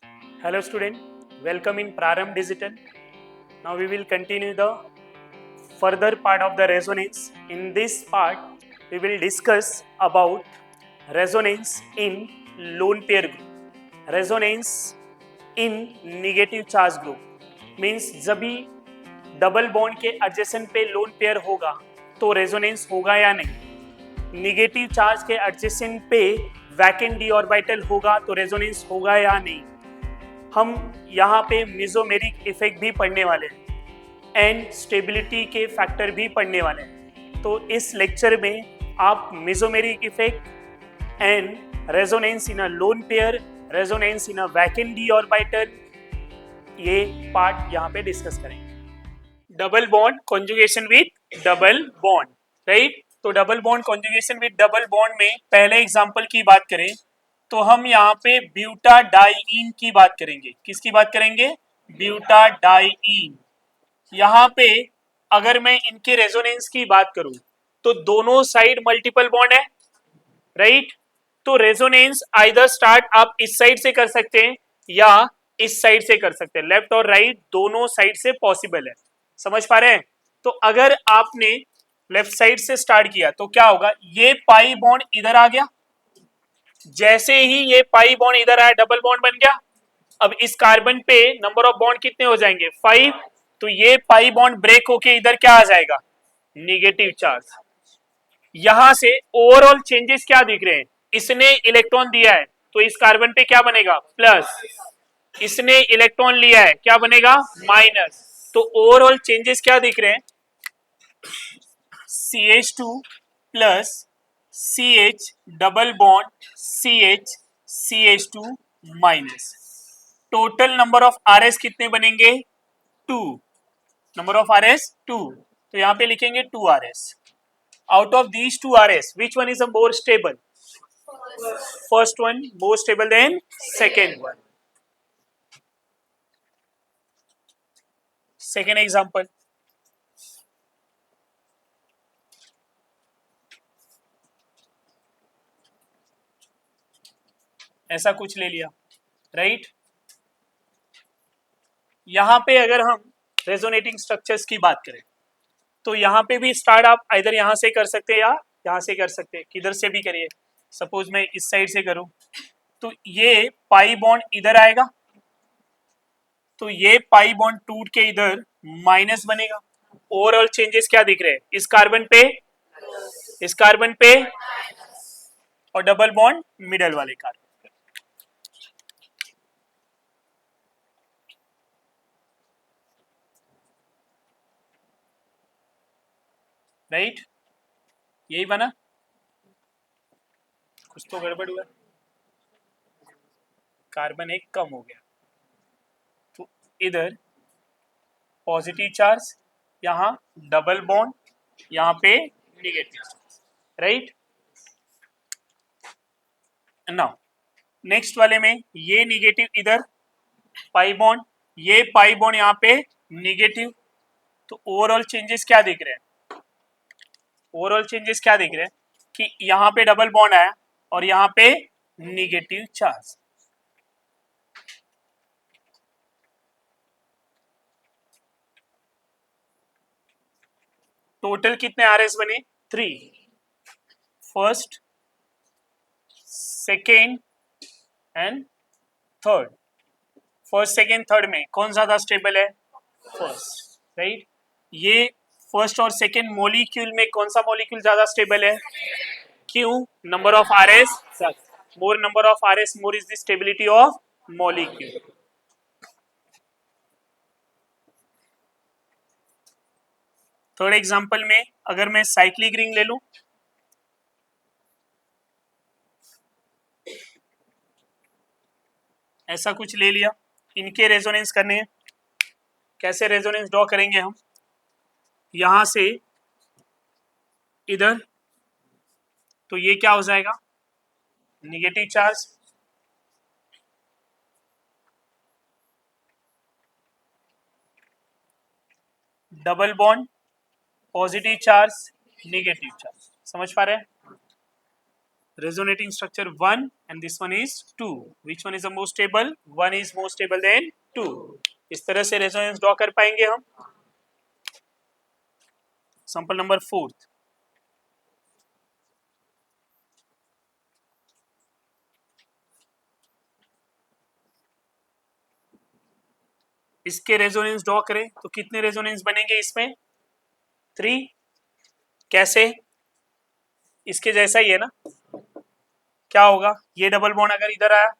Hello student, welcome in Prarambh Digital. Now we will continue the further part of the resonance. In this part, we will discuss about resonance in lone pair group. Resonance in negative charge group means जब भी double bond के adjacent पे lone pair होगा तो resonance होगा या नहीं, negative charge के एडजेसेंट पे वैकेंट डी ऑर्बिटल होगा तो रेजोनेंस होगा या नहीं। हम यहाँ पे मेसोमेरिक इफेक्ट भी पढ़ने वाले हैं एंड स्टेबिलिटी के फैक्टर भी पढ़ने वाले हैं। तो इस लेक्चर में आप mesomeric effect and resonance in a lone pair, resonance in a vacant d orbital, ये पार्ट यहाँ पे डिस्कस करेंगे। Double bond conjugation with double bond, right. तो double bond conjugation with double bond में पहले एग्जांपल की बात करें तो हम यहाँ पे ब्यूटाडाइईन की बात करेंगे। किसकी बात करेंगे? ब्यूटाडाइईन। यहाँ पे अगर मैं इनके रेजोनेंस की बात करूं तो दोनों साइड मल्टीपल बॉन्ड है, राइट। तो रेजोनेंस आइदर स्टार्ट आप इस साइड से कर सकते हैं या इस साइड से कर सकते हैं, लेफ्ट और राइट दोनों साइड से पॉसिबल है। समझ पा रहे हैं? तो अगर आपने लेफ्ट साइड से स्टार्ट किया तो क्या होगा, ये पाई बॉन्ड इधर आ गया, जैसे ही ये पाई बॉन्ड इधर आया डबल बॉन्ड बन गया। अब इस कार्बन पे नंबर ऑफ बॉन्ड कितने हो जाएंगे? 5। तो ये पाई बॉन्ड ब्रेक होके इधर क्या आ जाएगा? Negative charge. यहां से ओवरऑल चेंजेस क्या दिख रहे हैं? इसने इलेक्ट्रॉन दिया है तो इस कार्बन पे क्या बनेगा? प्लस। इसने इलेक्ट्रॉन लिया है, क्या बनेगा? माइनस। तो ओवरऑल चेंजेस क्या दिख रहे हैं? CH2 plus CH double bond CH CH2 minus. Total number of RS कितने बनेंगे? 2। Number of RS 2। तो यहां पे लिखेंगे 2RS। Out of these 2RS which one is a more stable? First one more stable than second one. Second example, ऐसा कुछ ले लिया, राइट। यहां पे अगर हम रेजोनेटिंग स्ट्रक्चर्स की बात करें तो यहाँ पे भी स्टार्ट आप इधर यहाँ से कर सकते हैं या यहाँ से कर सकते हैं, किधर से भी करिए। सपोज मैं इस साइड से करूं तो ये पाई बॉन्ड इधर आएगा, तो ये पाई बॉन्ड टूट के इधर माइनस बनेगा। ओवरऑल चेंजेस क्या दिख रहे हैं? इस कार्बन पे, इस कार्बन पे और डबल बॉन्ड मिडल वाले कार्बन, राइट। यही बना, कुछ तो गड़बड़ हुआ, कार्बन एक कम हो गया तो इधर पॉजिटिव चार्ज, यहाँ डबल बॉन्ड, यहाँ पे निगेटिव, राइट। नाउ नेक्स्ट वाले में ये निगेटिव इधर पाई बॉन्ड, ये पाई बॉन्ड यहाँ पे निगेटिव। तो ओवरऑल चेंजेस क्या दिख रहे हैं? ओवरऑल चेंजेस क्या दिख रहे हैं कि यहाँ पे डबल बॉन्ड आया और यहाँ पे निगेटिव चार्ज। टोटल कितने RS बने? 3। First, second and third. First second third में कौन ज्यादा स्टेबल है? First, right. ये फर्स्ट और सेकेंड मॉलिक्यूल में कौन सा मॉलिक्यूल ज्यादा स्टेबल है? क्यों? Number of RS, more number of RS more is the stability of molecule. Third example में अगर मैं साइक्लिक रिंग ले लूं, ऐसा कुछ ले लिया, इनके रेजोनेंस करने हैं। कैसे रेजोनेंस ड्रॉ करेंगे हम? यहां से इधर, तो ये क्या हो जाएगा? Negative charge, double bond, positive charge, negative charge. समझ पा रहे हैं? resonating structure 1 and this one is 2. Which one is the most stable? 1 is more stable than 2. इस तरह से रेजोनेंस ड्रॉ कर पाएंगे हम. Sample number 4. इसके रेजोनेंस ड्रॉ करें तो कितने रेजोनेंस बनेंगे इसमें? 3. कैसे? इसके जैसा ही है ना. क्या होगा? ये डबल बॉन्ड अगर इधर आया,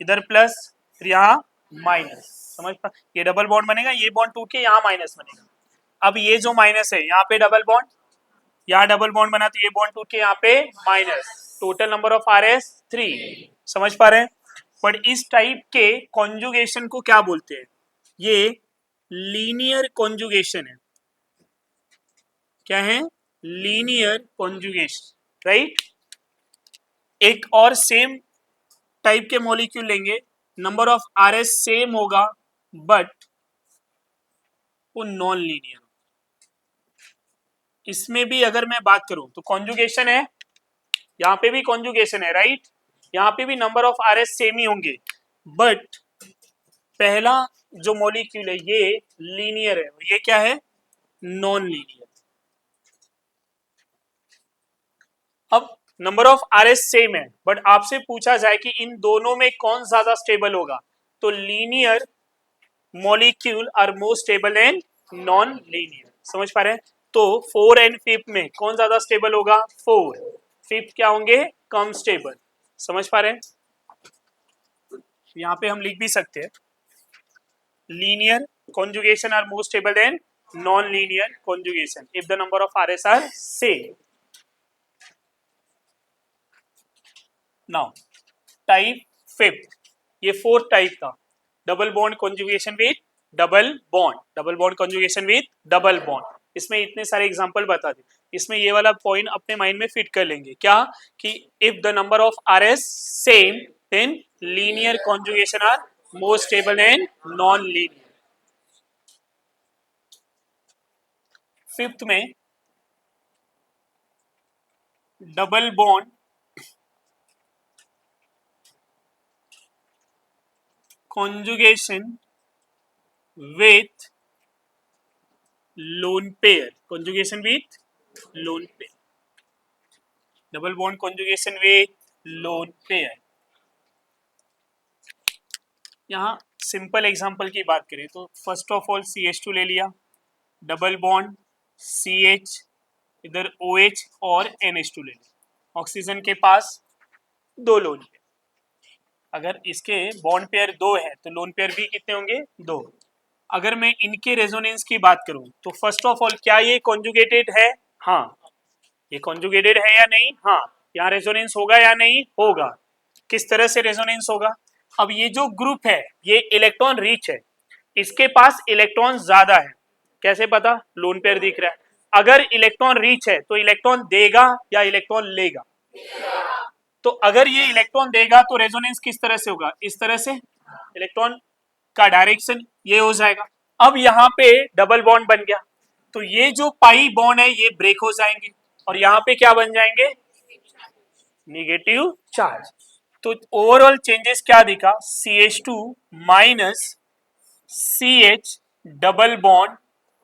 इधर प्लस फिर यहाँ माइनस. समझ पा? ये डबल बॉन्ड बनेगा, ये बॉन्ड टूट के यहाँ माइनस बनेगा. अब ये जो माइनस है यहाँ पे डबल बॉन्ड, यहाँ डबल बॉन्ड बना तो ये बॉन्ड टूट के यहाँ पे minus. Total number of R S 3. समझ पा रहे हैं? बट इस टाइप के कॉन्जुगेशन को क्या बोलते हैं? ये लीनियर कॉन्जुगेशन है. क्या है? Linear conjugation. राइट. एक और सेम टाइप के मॉलिक्यूल लेंगे, number of R S same होगा बट वो नॉन लीनियर. इसमें भी अगर मैं बात करूं तो कॉन्जुगेशन है, यहां पे भी कॉन्जुगेशन है. राइट. यहां पे भी number of R S same ही होंगे बट पहला जो मॉलिक्यूल है ये लीनियर है, ये क्या है? Non linear. अब number of R S same है बट आपसे पूछा जाए कि इन दोनों में कौन ज्यादा स्टेबल होगा, तो linear molecule are more stable than non linear. समझ पा रहे हैं? तो 4 एंड 5 में कौन ज्यादा स्टेबल होगा? 4. 5 क्या होंगे? कम स्टेबल. समझ पा रहे हैं? यहां पे हम लिख भी सकते हैं linear conjugation are more stable than non-linear conjugation if the number of RS are same. Now type 5th, ये 4th टाइप था, double bond conjugation with double bond, double bond conjugation with double bond. इसमें इतने सारे example बता दे. इसमें ये वाला point अपने माइंड में फिट कर लेंगे. क्या? कि if the number of RS same then linear conjugation are more stable than non-linear. 5th में double bond conjugation with lone pair, conjugation with lone pair, double bond conjugation with lone pair. यहाँ simple example की बात करें तो first of all CH2 ले लिया, double bond CH, इधर OH और NH2 ले लिया. ऑक्सीजन के पास 2 लोन पेयर. अगर इसके बॉन्ड पेयर 2 है तो लोन पेयर भी कितने होंगे? 2. अगर मैं इनके रेजोनेंस की बात करूं तो फर्स्ट ऑफ ऑल क्या ये कॉन्जुगेटेड है? हाँ. ये कॉन्जुगेटेड है या नहीं? हाँ. यहाँ रेजोनेंस होगा या नहीं? होगा. किस तरह से रेजोनेंस होगा? अब ये जो ग्रुप है ये इलेक्ट्रॉन रिच है, इसके पास इलेक्ट्रॉन ज्यादा है. कैसे पता? लोन पेयर दिख रहा है. अगर इलेक्ट्रॉन रिच है तो इलेक्ट्रॉन देगा या इलेक्ट्रॉन लेगा? तो अगर ये इलेक्ट्रॉन देगा तो रेजोनेंस किस तरह से होगा? इस तरह से. इलेक्ट्रॉन का डायरेक्शन ये हो जाएगा. अब यहाँ पे डबल बॉन्ड बन गया तो ये जो पाई बॉन्ड है ये ब्रेक हो जाएंगे और यहाँ पे क्या बन जाएंगे? Negative charge. तो ओवरऑल चेंजेस क्या दिखा? CH2 minus CH double bond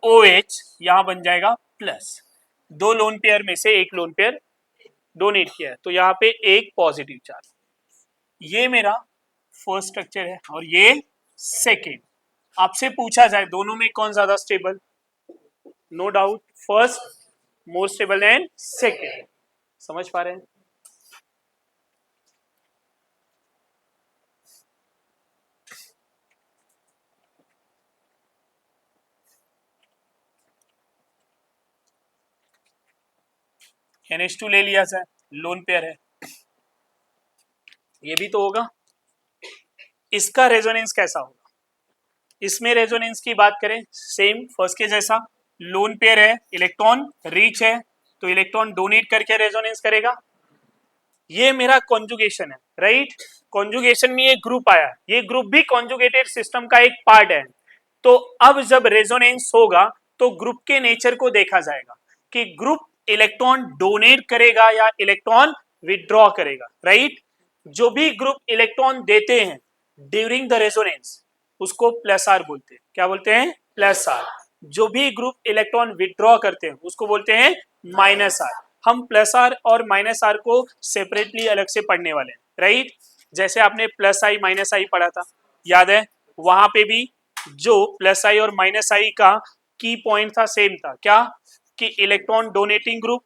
OH यहां बन जाएगा प्लस. 2 लोन पेयर में से एक लोन पेयर डोनेट किया है तो यहाँ पे एक पॉजिटिव चार्ज. ये मेरा फर्स्ट स्ट्रक्चर है और ये सेकेंड. आपसे पूछा जाए दोनों में कौन ज्यादा stable? No doubt first more stable than second. समझ पा रहे हैं? NH2 ले लिया जाए, लोन पेयर है, ये भी तो होगा. इसका रेजोनेंस कैसा होगा? इसमें रेजोनेंस की बात करें सेम फर्स्ट के जैसा, लोन पेयर है, इलेक्ट्रॉन रिच है तो इलेक्ट्रॉन डोनेट करके रेजोनेंस करेगा. ये मेरा कॉन्जुगेशन है. राइट. कॉन्जुगेशन में ये ग्रुप आया, ये ग्रुप भी कॉन्जुगेटेड सिस्टम का एक पार्ट है. तो अब जब रेजोनेंस होगा तो ग्रुप के नेचर को देखा जाएगा कि ग्रुप इलेक्ट्रॉन डोनेट करेगा या इलेक्ट्रॉन विड्रॉ करेगा, राइट। जो भी ग्रुप इलेक्ट्रॉन देते हैं ड्यूरिंग द रेजोनेंस उसको प्लस आर बोलते हैं। क्या बोलते हैं? Plus R. जो भी ग्रुप इलेक्ट्रॉन विड्रॉ करते हैं उसको बोलते हैं माइनस आर। हम प्लस आर और माइनस आर को सेपरेटली अलग से पढ़ने वाले हैं, राइट। जैसे आपने प्लस आई माइनस आई पढ़ा था, याद है? वहां पे भी जो प्लस आई और माइनस आई का की पॉइंट था सेम था, क्या? कि electron donating group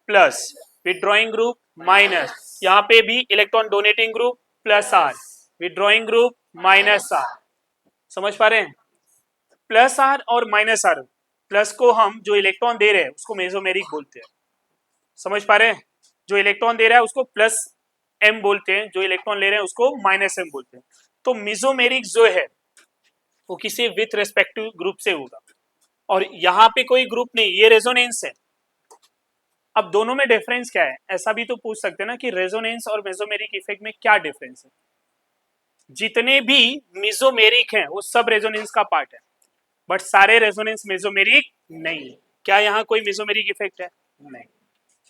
plus withdrawing group minus. यहाँ पे भी electron donating group plus R, withdrawing group minus R. समझ पा रहे हैं? प्लस आर और माइनस आर, प्लस को हम जो इलेक्ट्रॉन दे रहे हैं उसको मेसोमेरिक बोलते हैं। समझ पा रहे हैं? जो इलेक्ट्रॉन दे रहा है उसको प्लस एम बोलते हैं, जो इलेक्ट्रॉन ले रहे हैं उसको माइनस एम बोलते हैं। तो मेसोमेरिक जो है वो किसी विथ रेस्पेक्टिव ग्रुप से होगा, और यहाँ पे कोई ग्रुप नहीं, ये रेजोनेंस है। अब दोनों में डिफरेंस क्या है? ऐसा भी तो पूछ सकते हैं ना कि रेजोनेंस और मेसोमेरिक इफेक्ट में क्या डिफरेंस है। जितने भी मेसोमेरिक हैं वो सब रेजोनेंस का पार्ट है, बट सारे रेजोनेंस मेसोमेरिक नहीं है। क्या यहाँ कोई मेसोमेरिक इफेक्ट है? नहीं।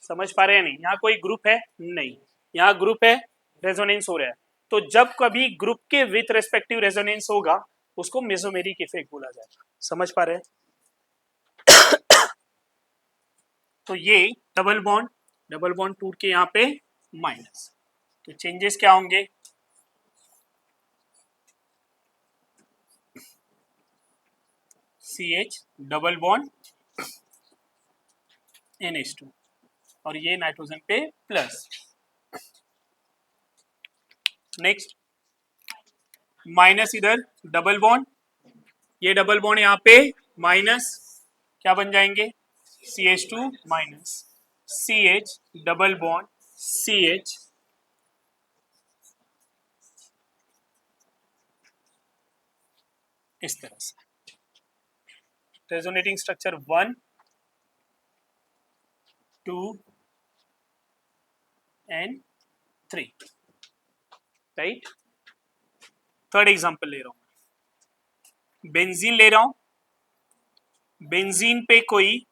समझ पा रहे हैं? नहीं। यहाँ कोई ग्रुप है? नहीं। यहाँ ग्रुप है, रेजोनेंस हो रहा है। तो जब कभी ग्रुप के विथ रेस्पेक्टिव रेजोनेंस होगा उसको मेसोमेरिक इफेक्ट बोला जाएगा। समझ पा रहे हैं? तो ये डबल बॉन्ड टूट के यहाँ पे माइनस, तो चेंजेस क्या होंगे? CH डबल बॉन्ड NH2 और ये नाइट्रोजन पे प्लस। नेक्स्ट माइनस इधर डबल बॉन्ड, ये डबल बॉन्ड यहाँ पे माइनस, क्या बन जाएंगे? CH2 minus CH double bond CH, इस तरह से resonating structure 1 2 and 3, right. Third example ले रहा हूं, बेंजीन ले रहा हूं। बेंजीन पे कोई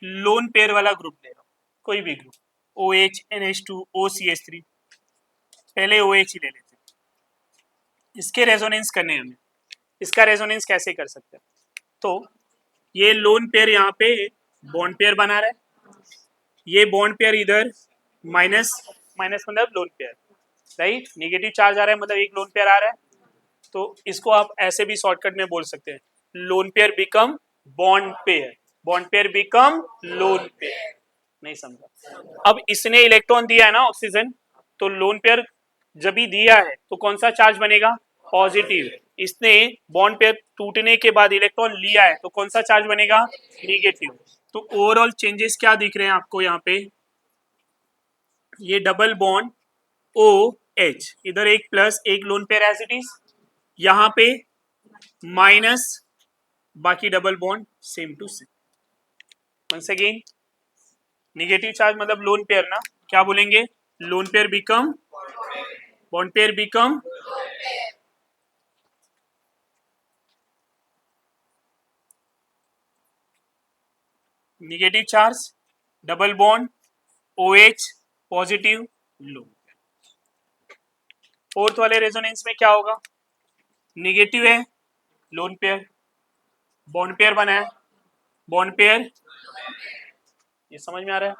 लोन पेयर वाला ग्रुप ले रहा हूं, कोई भी ग्रुप, OH NH2 OCH3, पहले OH ही ले लेते हैं। इसके रेजोनेंस करने हमें, इसका रेजोनेंस कैसे कर सकते हैं? तो ये लोन पेयर यहाँ पे बॉन्ड पेयर बना रहा है, ये बॉन्ड पेयर इधर माइनस माइनस मतलब lone pair, right. Negative charge आ रहा है मतलब एक लोन पेयर आ रहा है, तो इसको आप ऐसे भी शॉर्टकट में बोल सकते हैं, loan pair become bond pair, bond pair become lone pair. नहीं समझा? अब इसने इलेक्ट्रॉन दिया है ना ऑक्सीजन, तो लोन पेयर जब भी दिया है तो कौन सा चार्ज बनेगा? पॉजिटिव। इसने बॉन्ड पेयर टूटने के बाद इलेक्ट्रॉन लिया है तो कौन सा चार्ज बनेगा? निगेटिव। तो ओवरऑल चेंजेस क्या दिख रहे हैं आपको यहाँ पे? ये डबल बॉन्ड OH, इधर एक प्लस एक lone pair as it is, यहाँ पे माइनस, बाकी double bond same to same. Once again negative charge मतलब लोन पेयर ना, क्या बोलेंगे? Lone pair become bond pair become negative charge, double bond OH positive लो। फोर्थ वाले रेजोनेंस में क्या होगा? नेगेटिव है लोन पेयर, बॉन्ड पेयर बना है, बॉन्ड पेयर, ये समझ में आ रहा है?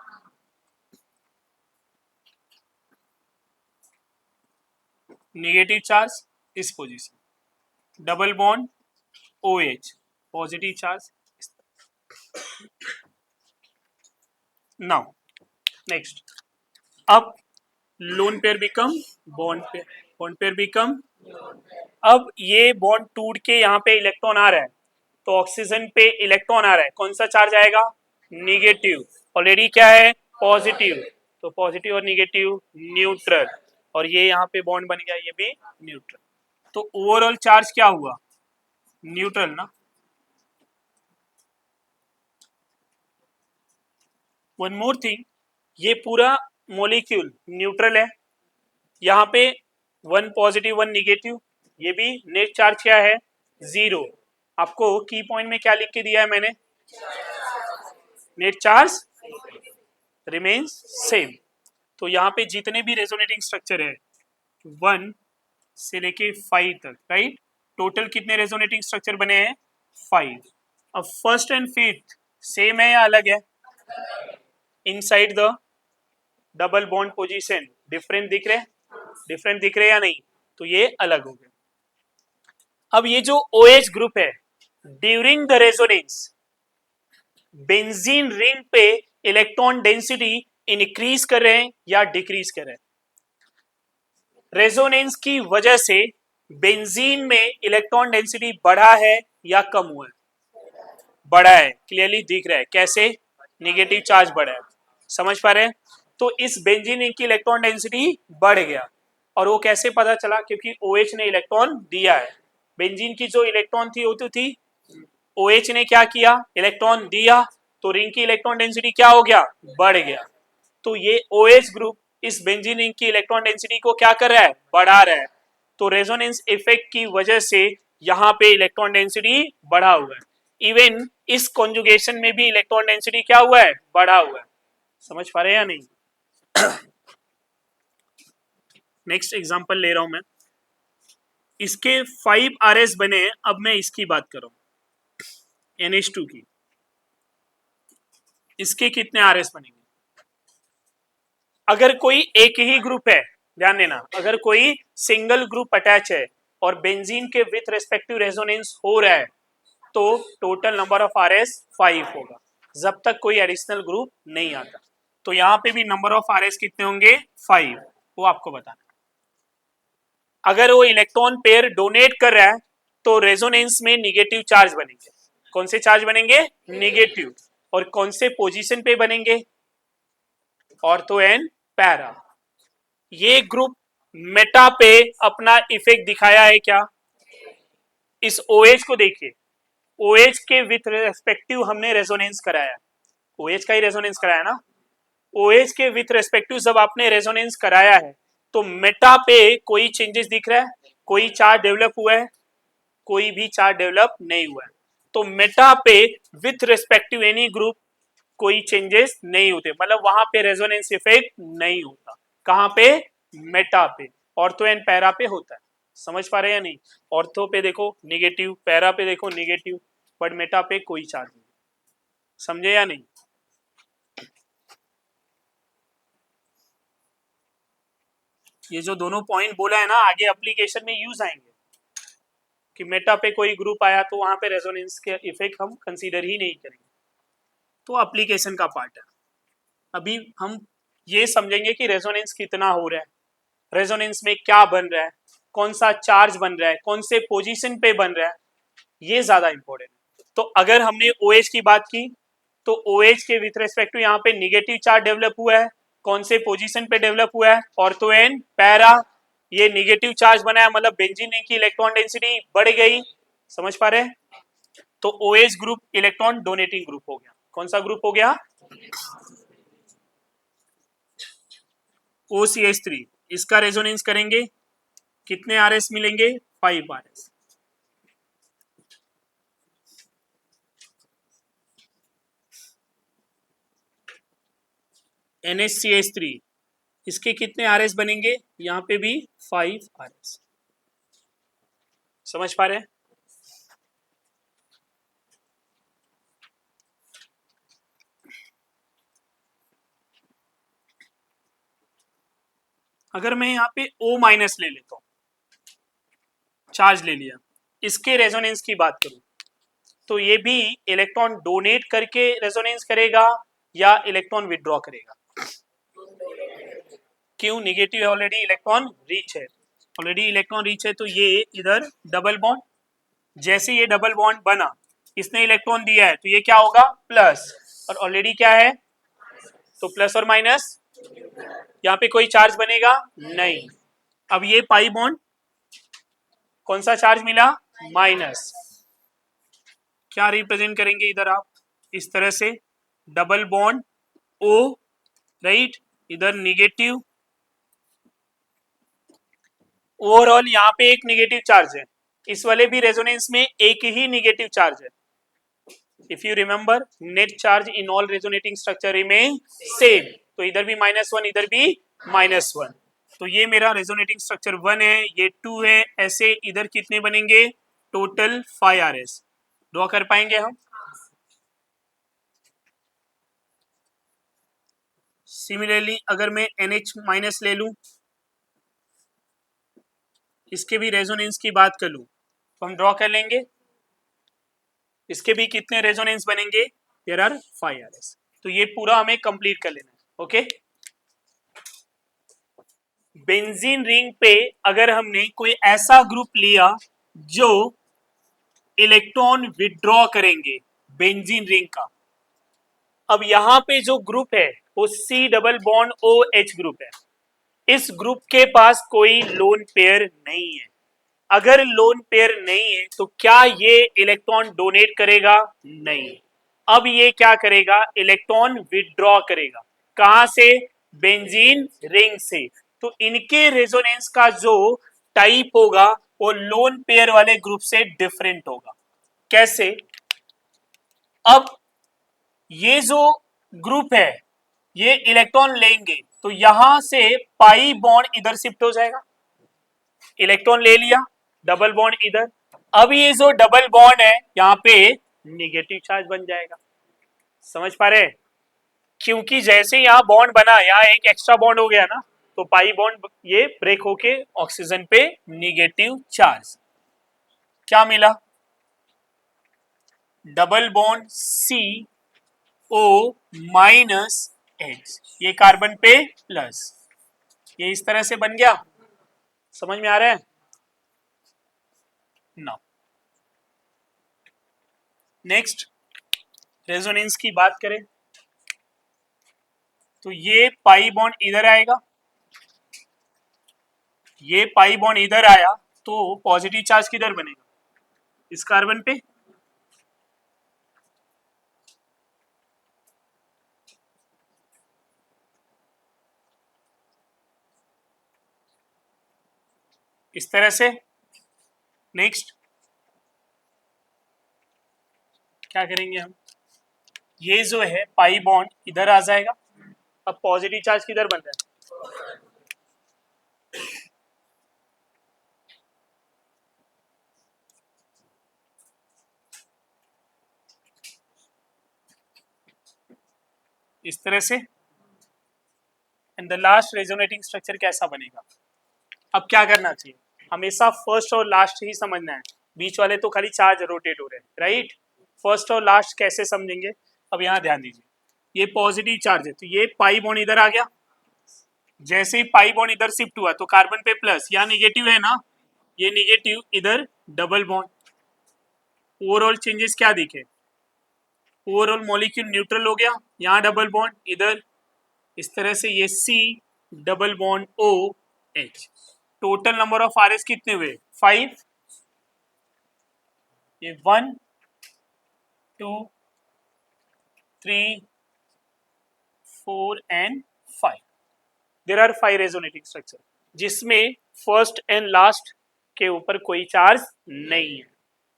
नेगेटिव चार्ज इस position, double bond OH positive charge. Now next, अब lone pair become bond pair, bond pair become, अब ये बॉन्ड टूट के यहाँ पे इलेक्ट्रॉन आ रहा है, तो ऑक्सीजन पे इलेक्ट्रॉन आ रहा है, कौन सा चार्ज आएगा? निगेटिव। ऑलरेडी क्या है? पॉजिटिव, तो पॉजिटिव और निगेटिव न्यूट्रल, और ये यहाँ पे बॉन्ड बन गया, ये भी न्यूट्रल। तो ओवरऑल चार्ज क्या हुआ? न्यूट्रल ना। वन मोर थिंग, ये पूरा मॉलिक्यूल न्यूट्रल है, यहाँ पे वन पॉजिटिव वन निगेटिव, ये भी नेट चार्ज क्या है? 0। आपको की पॉइंट में क्या लिख के दिया है मैंने? Net charge remains same. तो यहाँ पे जितने भी रेजोनेटिंग स्ट्रक्चर है 1 से लेके 5 तक, राइट, टोटल कितने रेजोनेटिंग स्ट्रक्चर बने हैं 5। अब फर्स्ट एंड फिफ्थ सेम है या अलग है? Inside the double bond position different दिख रहे या नहीं? तो ये अलग हो गया। अब ये जो OH ग्रुप है, during the resonance benzene ring पे इलेक्ट्रॉन डेंसिटी इंक्रीज कर रहे हैं या डिक्रीज कर रहे हैं? रेजोनेंस की वजह से बेंजीन में इलेक्ट्रॉन डेंसिटी बढ़ा है या कम हुआ है? बढ़ा है, क्लियरली दिख रहा है। कैसे? नेगेटिव चार्ज बढ़ा है, समझ पा रहे हैं? तो इस बेंजीन रिंग की इलेक्ट्रॉन डेंसिटी बढ़ गया, और वो कैसे पता चला? क्योंकि OH ने इलेक्ट्रॉन दिया है। बेंजीन की जो इलेक्ट्रॉन थी वो तो थी, OH ने क्या किया? इलेक्ट्रॉन दिया, तो रिंग की इलेक्ट्रॉन डेंसिटी क्या हो गया? बढ़ गया। तो ये OH ग्रुप इस बेंजीन रिंग की इलेक्ट्रॉन डेंसिटी को क्या कर रहा है? बढ़ा रहा है। तो रेजोनेंस इफेक्ट की वजह से यहाँ पे इलेक्ट्रॉन डेंसिटी बढ़ा हुआ है। इवन इस कॉन्जुगेशन में भी इलेक्ट्रॉन डेंसिटी क्या हुआ है? बढ़ा हुआ है। समझ पा रहे हैं या नहीं? नेक्स्ट एग्जांपल ले रहा हूं मैं। इसके 5 RS बने हैं। अब मैं इसकी बात कर रहा हूं, NH2 की। इसके कितने RS बनेंगे? अगर कोई एक ही ग्रुप है, ध्यान देना, अगर कोई सिंगल ग्रुप अटैच है और बेंजीन के विथ रेस्पेक्टिव रेजोनेंस हो रहा है, तो टोटल नंबर ऑफ RS 5 होगा, जब तक कोई एडिशनल ग्रुप नहीं आता। तो यहाँ पे भी नंबर ऑफ RS कितने होंगे? 5, वो आपको बताना। अगर वो इलेक्ट्रॉन पेयर डोनेट कर रहा है तो रेजोनेंस में निगेटिव चार्ज बनेंगे। कौन से चार्ज बनेंगे? निगेटिव। और कौन से पोजीशन पे बनेंगे? Ortho and para. ये ग्रुप मेटा पे अपना इफेक्ट दिखाया है क्या? इस OH को देखिए, OH के विथ रेस्पेक्टिव हमने रेजोनेंस कराया, OH का ही रेजोनेंस कराया ना। OH के विथ रेस्पेक्टिव जब आपने रेजोनेंस कराया है तो मेटा पे कोई चेंजेस दिख रहा है? कोई चार्ज डेवलप हुआ है? कोई भी चार्ज डेवलप नहीं हुआ है। तो मेटा पे विथ रेस्पेक्टिव एनी ग्रुप कोई चेंजेस नहीं होते, मतलब वहां पे रेजोनेंस इफेक्ट नहीं होता। कहां पे? मेटा पे। ऑर्थो एंड पैरा पे होता है। समझ पा रहे हैं या नहीं? ऑर्थो पे देखो निगेटिव, पैरा पे देखो निगेटिव, बट मेटा पे कोई चार्ज नहीं। समझे या नहीं? ये जो दोनों पॉइंट बोला है ना, आगे एप्लीकेशन में यूज आएंगे कि मेटा पे कोई ग्रुप आया तो वहां पे रेजोनेंस के इफेक्ट हम कंसीडर ही नहीं करेंगे। तो एप्लीकेशन का पार्ट है। अभी हम ये समझेंगे कि रेजोनेंस कितना हो रहा है, रेजोनेंस में क्या बन रहा है, कौन सा चार्ज बन रहा है, कौन से पोजीशन पे बन रहा है, ये ज्यादा इंपॉर्टेंट है। तो अगर हमने OH की बात की तो OH के विथ रेस्पेक्ट टू यहाँ पे निगेटिव चार्ज डेवलप हुआ है। कौन से पोजीशन पे डेवलप हुआ है? Ortho and para. ये निगेटिव चार्ज बना है, मतलब बेंजीन की इलेक्ट्रॉन डेंसिटी बढ़ गई। समझ पा रहे हैं? तो OH group electron donating group हो गया। कौन सा ग्रुप हो गया? OCH3। इसका रेजोनेंस करेंगे, कितने RS मिलेंगे? 5 RS। NHCH3, इसके कितने RS बनेंगे? यहां पे भी 5 RS। समझ पा रहे हैं? अगर मैं यहाँ पे O- ले लेता हूं, चार्ज ले लिया, इसके रेजोनेंस की बात करूं तो ये भी इलेक्ट्रॉन डोनेट करके रेजोनेंस करेगा या इलेक्ट्रॉन विड्रॉ करेगा? क्यों? निगेटिव है, ऑलरेडी इलेक्ट्रॉन रीच है, ऑलरेडी इलेक्ट्रॉन रीच है, तो ये इधर डबल बॉन्ड, जैसे ये डबल बॉन्ड बना, इसने इलेक्ट्रॉन दिया है, तो ये क्या होगा? प्लस, और ऑलरेडी क्या है? तो प्लस और माइनस, यहाँ पे कोई चार्ज बनेगा नहीं। अब ये पाई बॉन्ड, कौन सा चार्ज मिला? माइनस। क्या रिप्रेजेंट करेंगे इधर आप? इस तरह से डबल बॉन्ड O, राइट, इधर निगेटिव। ओवरऑल यहाँ पे एक निगेटिव चार्ज है, इस वाले भी रेजोनेंस में एक ही निगेटिव चार्ज है। If you remember, net charge in all resonating structure remain same, तो इधर भी -1, इधर भी -1। तो ये मेरा रेजोनेटिंग स्ट्रक्चर 1 है, ये 2 है, ऐसे इधर कितने बनेंगे? Total 5 RS। ड्रॉ कर पाएंगे हम? सिमिलरली अगर मैं NH माइनस ले लूं, इसके भी रेजोनेंस की बात कर लूं, तो हम ड्रॉ कर लेंगे। इसके भी कितने रेजोनेंस बनेंगे? There are 5 RS। तो ये पूरा हमें कंप्लीट कर लेना है। ओके, बेंजीन रिंग पे अगर हमने कोई ऐसा ग्रुप लिया जो इलेक्ट्रॉन विड्रॉ करेंगे बेंजीन रिंग का, अब यहां पे जो ग्रुप है वो C double bond OH group है। इस ग्रुप के पास कोई लोन पेयर नहीं है। अगर लोन पेयर नहीं है तो क्या ये इलेक्ट्रॉन डोनेट करेगा? नहीं। अब ये क्या करेगा? इलेक्ट्रॉन विड्रॉ करेगा। कहां से? बेंजीन रिंग से। तो इनके रेजोनेंस का जो टाइप होगा वो लोन पेयर वाले ग्रुप से डिफरेंट होगा। कैसे? अब ये जो ग्रुप है ये इलेक्ट्रॉन लेंगे तो यहां से पाई बॉन्ड इधर शिफ्ट हो जाएगा। इलेक्ट्रॉन ले लिया, डबल बॉन्ड इधर। अब ये जो डबल बॉन्ड है यहाँ पे निगेटिव चार्ज बन जाएगा। समझ पा रहे? क्योंकि जैसे यहाँ बॉन्ड बना, यहाँ एक एक्स्ट्रा बॉन्ड हो गया ना, तो पाई बॉन्ड ये ब्रेक होके ऑक्सीजन पे निगेटिव चार्ज। क्या मिला? Double bond CO minus H, ये कार्बन पे प्लस, ये इस तरह से बन गया। समझ में आ रहा है ना? नेक्स्ट रेजोनेंस की बात करें तो ये पाई बॉन्ड इधर आएगा, ये पाई बॉन्ड इधर आया तो पॉजिटिव चार्ज किधर बनेगा? इस कार्बन पे। इस तरह से। नेक्स्ट क्या करेंगे हम? ये जो है पाई बॉन्ड इधर आ जाएगा। अब पॉजिटिव चार्ज किधर बन रहा है? इस तरह से। And the last resonating structure कैसा बनेगा? अब क्या करना चाहिए? हमेशा फर्स्ट और लास्ट ही समझना है, बीच वाले तो खाली चार्ज रोटेट हो रहे हैं, राइट? फर्स्ट और लास्ट कैसे समझेंगे? अब यहाँ ध्यान दीजिए, ये पॉजिटिव चार्ज है तो ये पाई बॉन्ड इधर आ गया। जैसे ही पाई बॉन्ड इधर शिफ्ट हुआ तो कार्बन पे प्लस, यहाँ निगेटिव है ना, ये निगेटिव, इधर डबल बॉन्ड। ओवरऑल चेंजेस क्या दिखे? ओवरऑल मॉलिक्यूल न्यूट्रल हो गया, यहाँ डबल बॉन्ड इधर, इस तरह से ये C double bond OH। Total number of RS कितने हुए? 5। ये 1 2 3 4 and 5। There are 5 resonating structure जिसमें फर्स्ट एंड लास्ट के ऊपर कोई चार्ज नहीं है।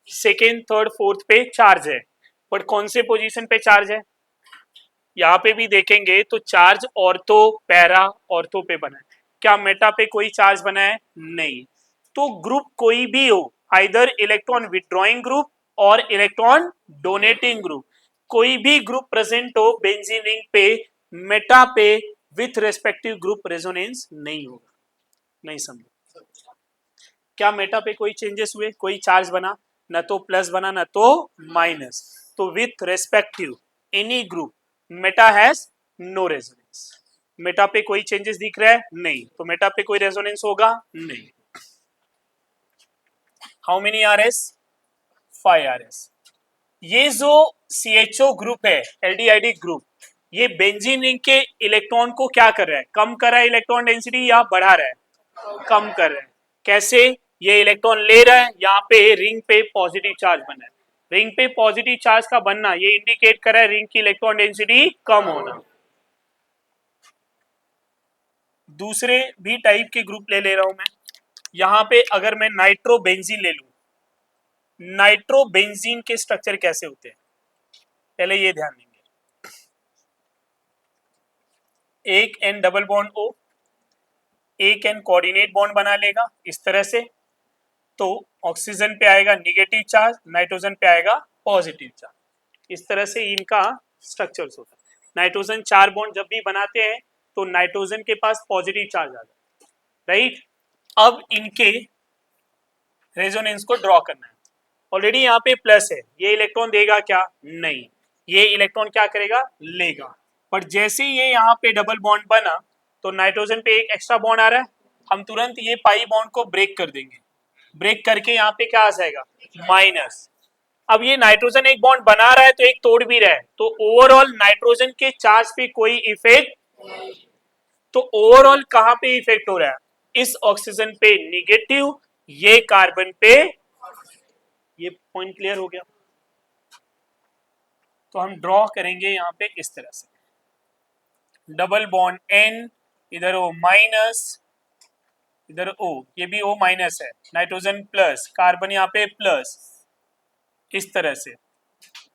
सेकेंड, थर्ड, फोर्थ पे चार्ज है, बट कौन से पोजीशन पे चार्ज है? यहाँ पे भी देखेंगे तो चार्ज ऑर्थो, पैरा, ऑर्थो पे बना है। क्या मेटा पे कोई चार्ज बना है? नहीं। तो ग्रुप कोई भी हो, आइदर इलेक्ट्रॉन विड्रॉइंग ग्रुप और इलेक्ट्रॉन डोनेटिंग ग्रुप, कोई भी ग्रुप प्रेजेंट हो बेंजीन रिंग पे, मेटा पे विथ रेस्पेक्टिव ग्रुप रेजोनेंस नहीं होगा। नहीं समझो? क्या मेटा पे कोई चेंजेस हुए? कोई चार्ज बना? न तो प्लस बना न तो माइनस। तो with respective any group meta has no resonance. Meta पे कोई चेंजेस दिख रहा है? नहीं। तो मेटा पे कोई रेजोनेंस होगा? नहीं। How many RS? 5 RS। ये जो CHO ग्रुप है, LDID ग्रुप, ये बेंजीन रिंग के इलेक्ट्रॉन को क्या कर रहा है? कम कर रहा है इलेक्ट्रॉन डेंसिटी या बढ़ा रहा है? कम कर रहा है। कैसे? ये इलेक्ट्रॉन ले रहा है, यहाँ पे रिंग पे पॉजिटिव चार्ज बना है। रिंग पे पॉजिटिव चार्ज का बनना ये इंडिकेट कर रहा है रिंग की इलेक्ट्रॉन डेंसिटी कम होना। दूसरे भी टाइप के ग्रुप ले रहा हूं मैं। यहां पे अगर मैं नाइट्रोबेंजीन ले लूं, नाइट्रोबेंजीन के स्ट्रक्चर कैसे होते हैं पहले ये ध्यान देंगे। एक N डबल बॉन्ड O, एक एन कोऑर्डिनेट बॉन्ड बना लेगा इस तरह से, तो ऑक्सीजन पे आएगा निगेटिव चार्ज, नाइट्रोजन पे आएगा पॉजिटिव चार्ज। इस तरह से इनका स्ट्रक्चर्स होता है। नाइट्रोजन 4 बॉन्ड जब भी बनाते हैं तो नाइट्रोजन के पास पॉजिटिव चार्ज आ जाता है, राइट। अब इनके रेजोनेंस को ड्रॉ करना है। ऑलरेडी यहाँ पे प्लस है, ये इलेक्ट्रॉन देगा क्या? नहीं, ये इलेक्ट्रॉन क्या करेगा? लेगा। पर जैसे ये यहाँ पे डबल बॉन्ड बना तो नाइट्रोजन पे एक एक्स्ट्रा बॉन्ड आ रहा है, हम तुरंत ये पाई बॉन्ड को ब्रेक कर देंगे। ब्रेक करके यहाँ पे क्या आ जाएगा? माइनस। अब ये नाइट्रोजन एक बॉन्ड बना रहा है तो एक तोड़ भी रहा है, तो ओवरऑल नाइट्रोजन के चार्ज पे कोई इफेक्ट, तो ओवरऑल कहां पे इफेक्ट हो रहा है? इस ऑक्सीजन पे निगेटिव, ये कार्बन पे। ये पॉइंट क्लियर हो गया? तो हम ड्रॉ करेंगे यहाँ पे इस तरह से, डबल बॉन्ड N, इधर O माइनस, इधर O, ये भी O माइनस है, नाइट्रोजन प्लस, कार्बन यहाँ पे प्लस, इस तरह से।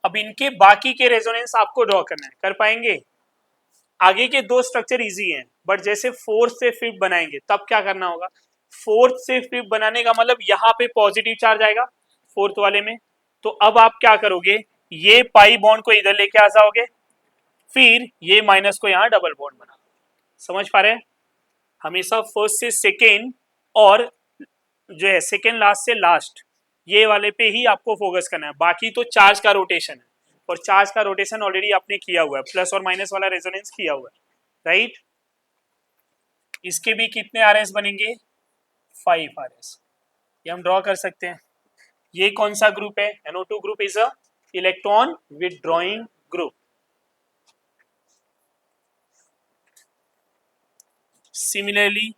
अब इनके बाकी के रेजोनेंस आपको ड्रॉ करना है, कर पाएंगे? आगे के दो स्ट्रक्चर इजी हैं, बट जैसे फोर्थ से फिफ्थ बनाएंगे तब क्या करना होगा? फोर्थ से फिफ्थ बनाने का मतलब यहाँ पे पॉजिटिव चार्ज आएगा फोर्थ वाले में, तो अब आप क्या करोगे? ये पाई बॉन्ड को इधर लेके आ जाओगे, फिर ये माइनस को यहाँ डबल बॉन्ड बना। समझ पा रहे हैं? हमेशा फर्स्ट से सेकेंड और जो है सेकेंड लास्ट से लास्ट, ये वाले पे ही आपको फोकस करना है। बाकी तो चार्ज का रोटेशन है, और चार्ज का रोटेशन ऑलरेडी आपने किया हुआ है, प्लस और माइनस वाला रेजोनेंस किया हुआ है, राइट। इसके भी कितने आरएस बनेंगे? 5 आरएस। ये हम ड्रॉ कर सकते हैं। ये कौन सा ग्रुप है? NO2 group is a electron withdrawing group. Similarly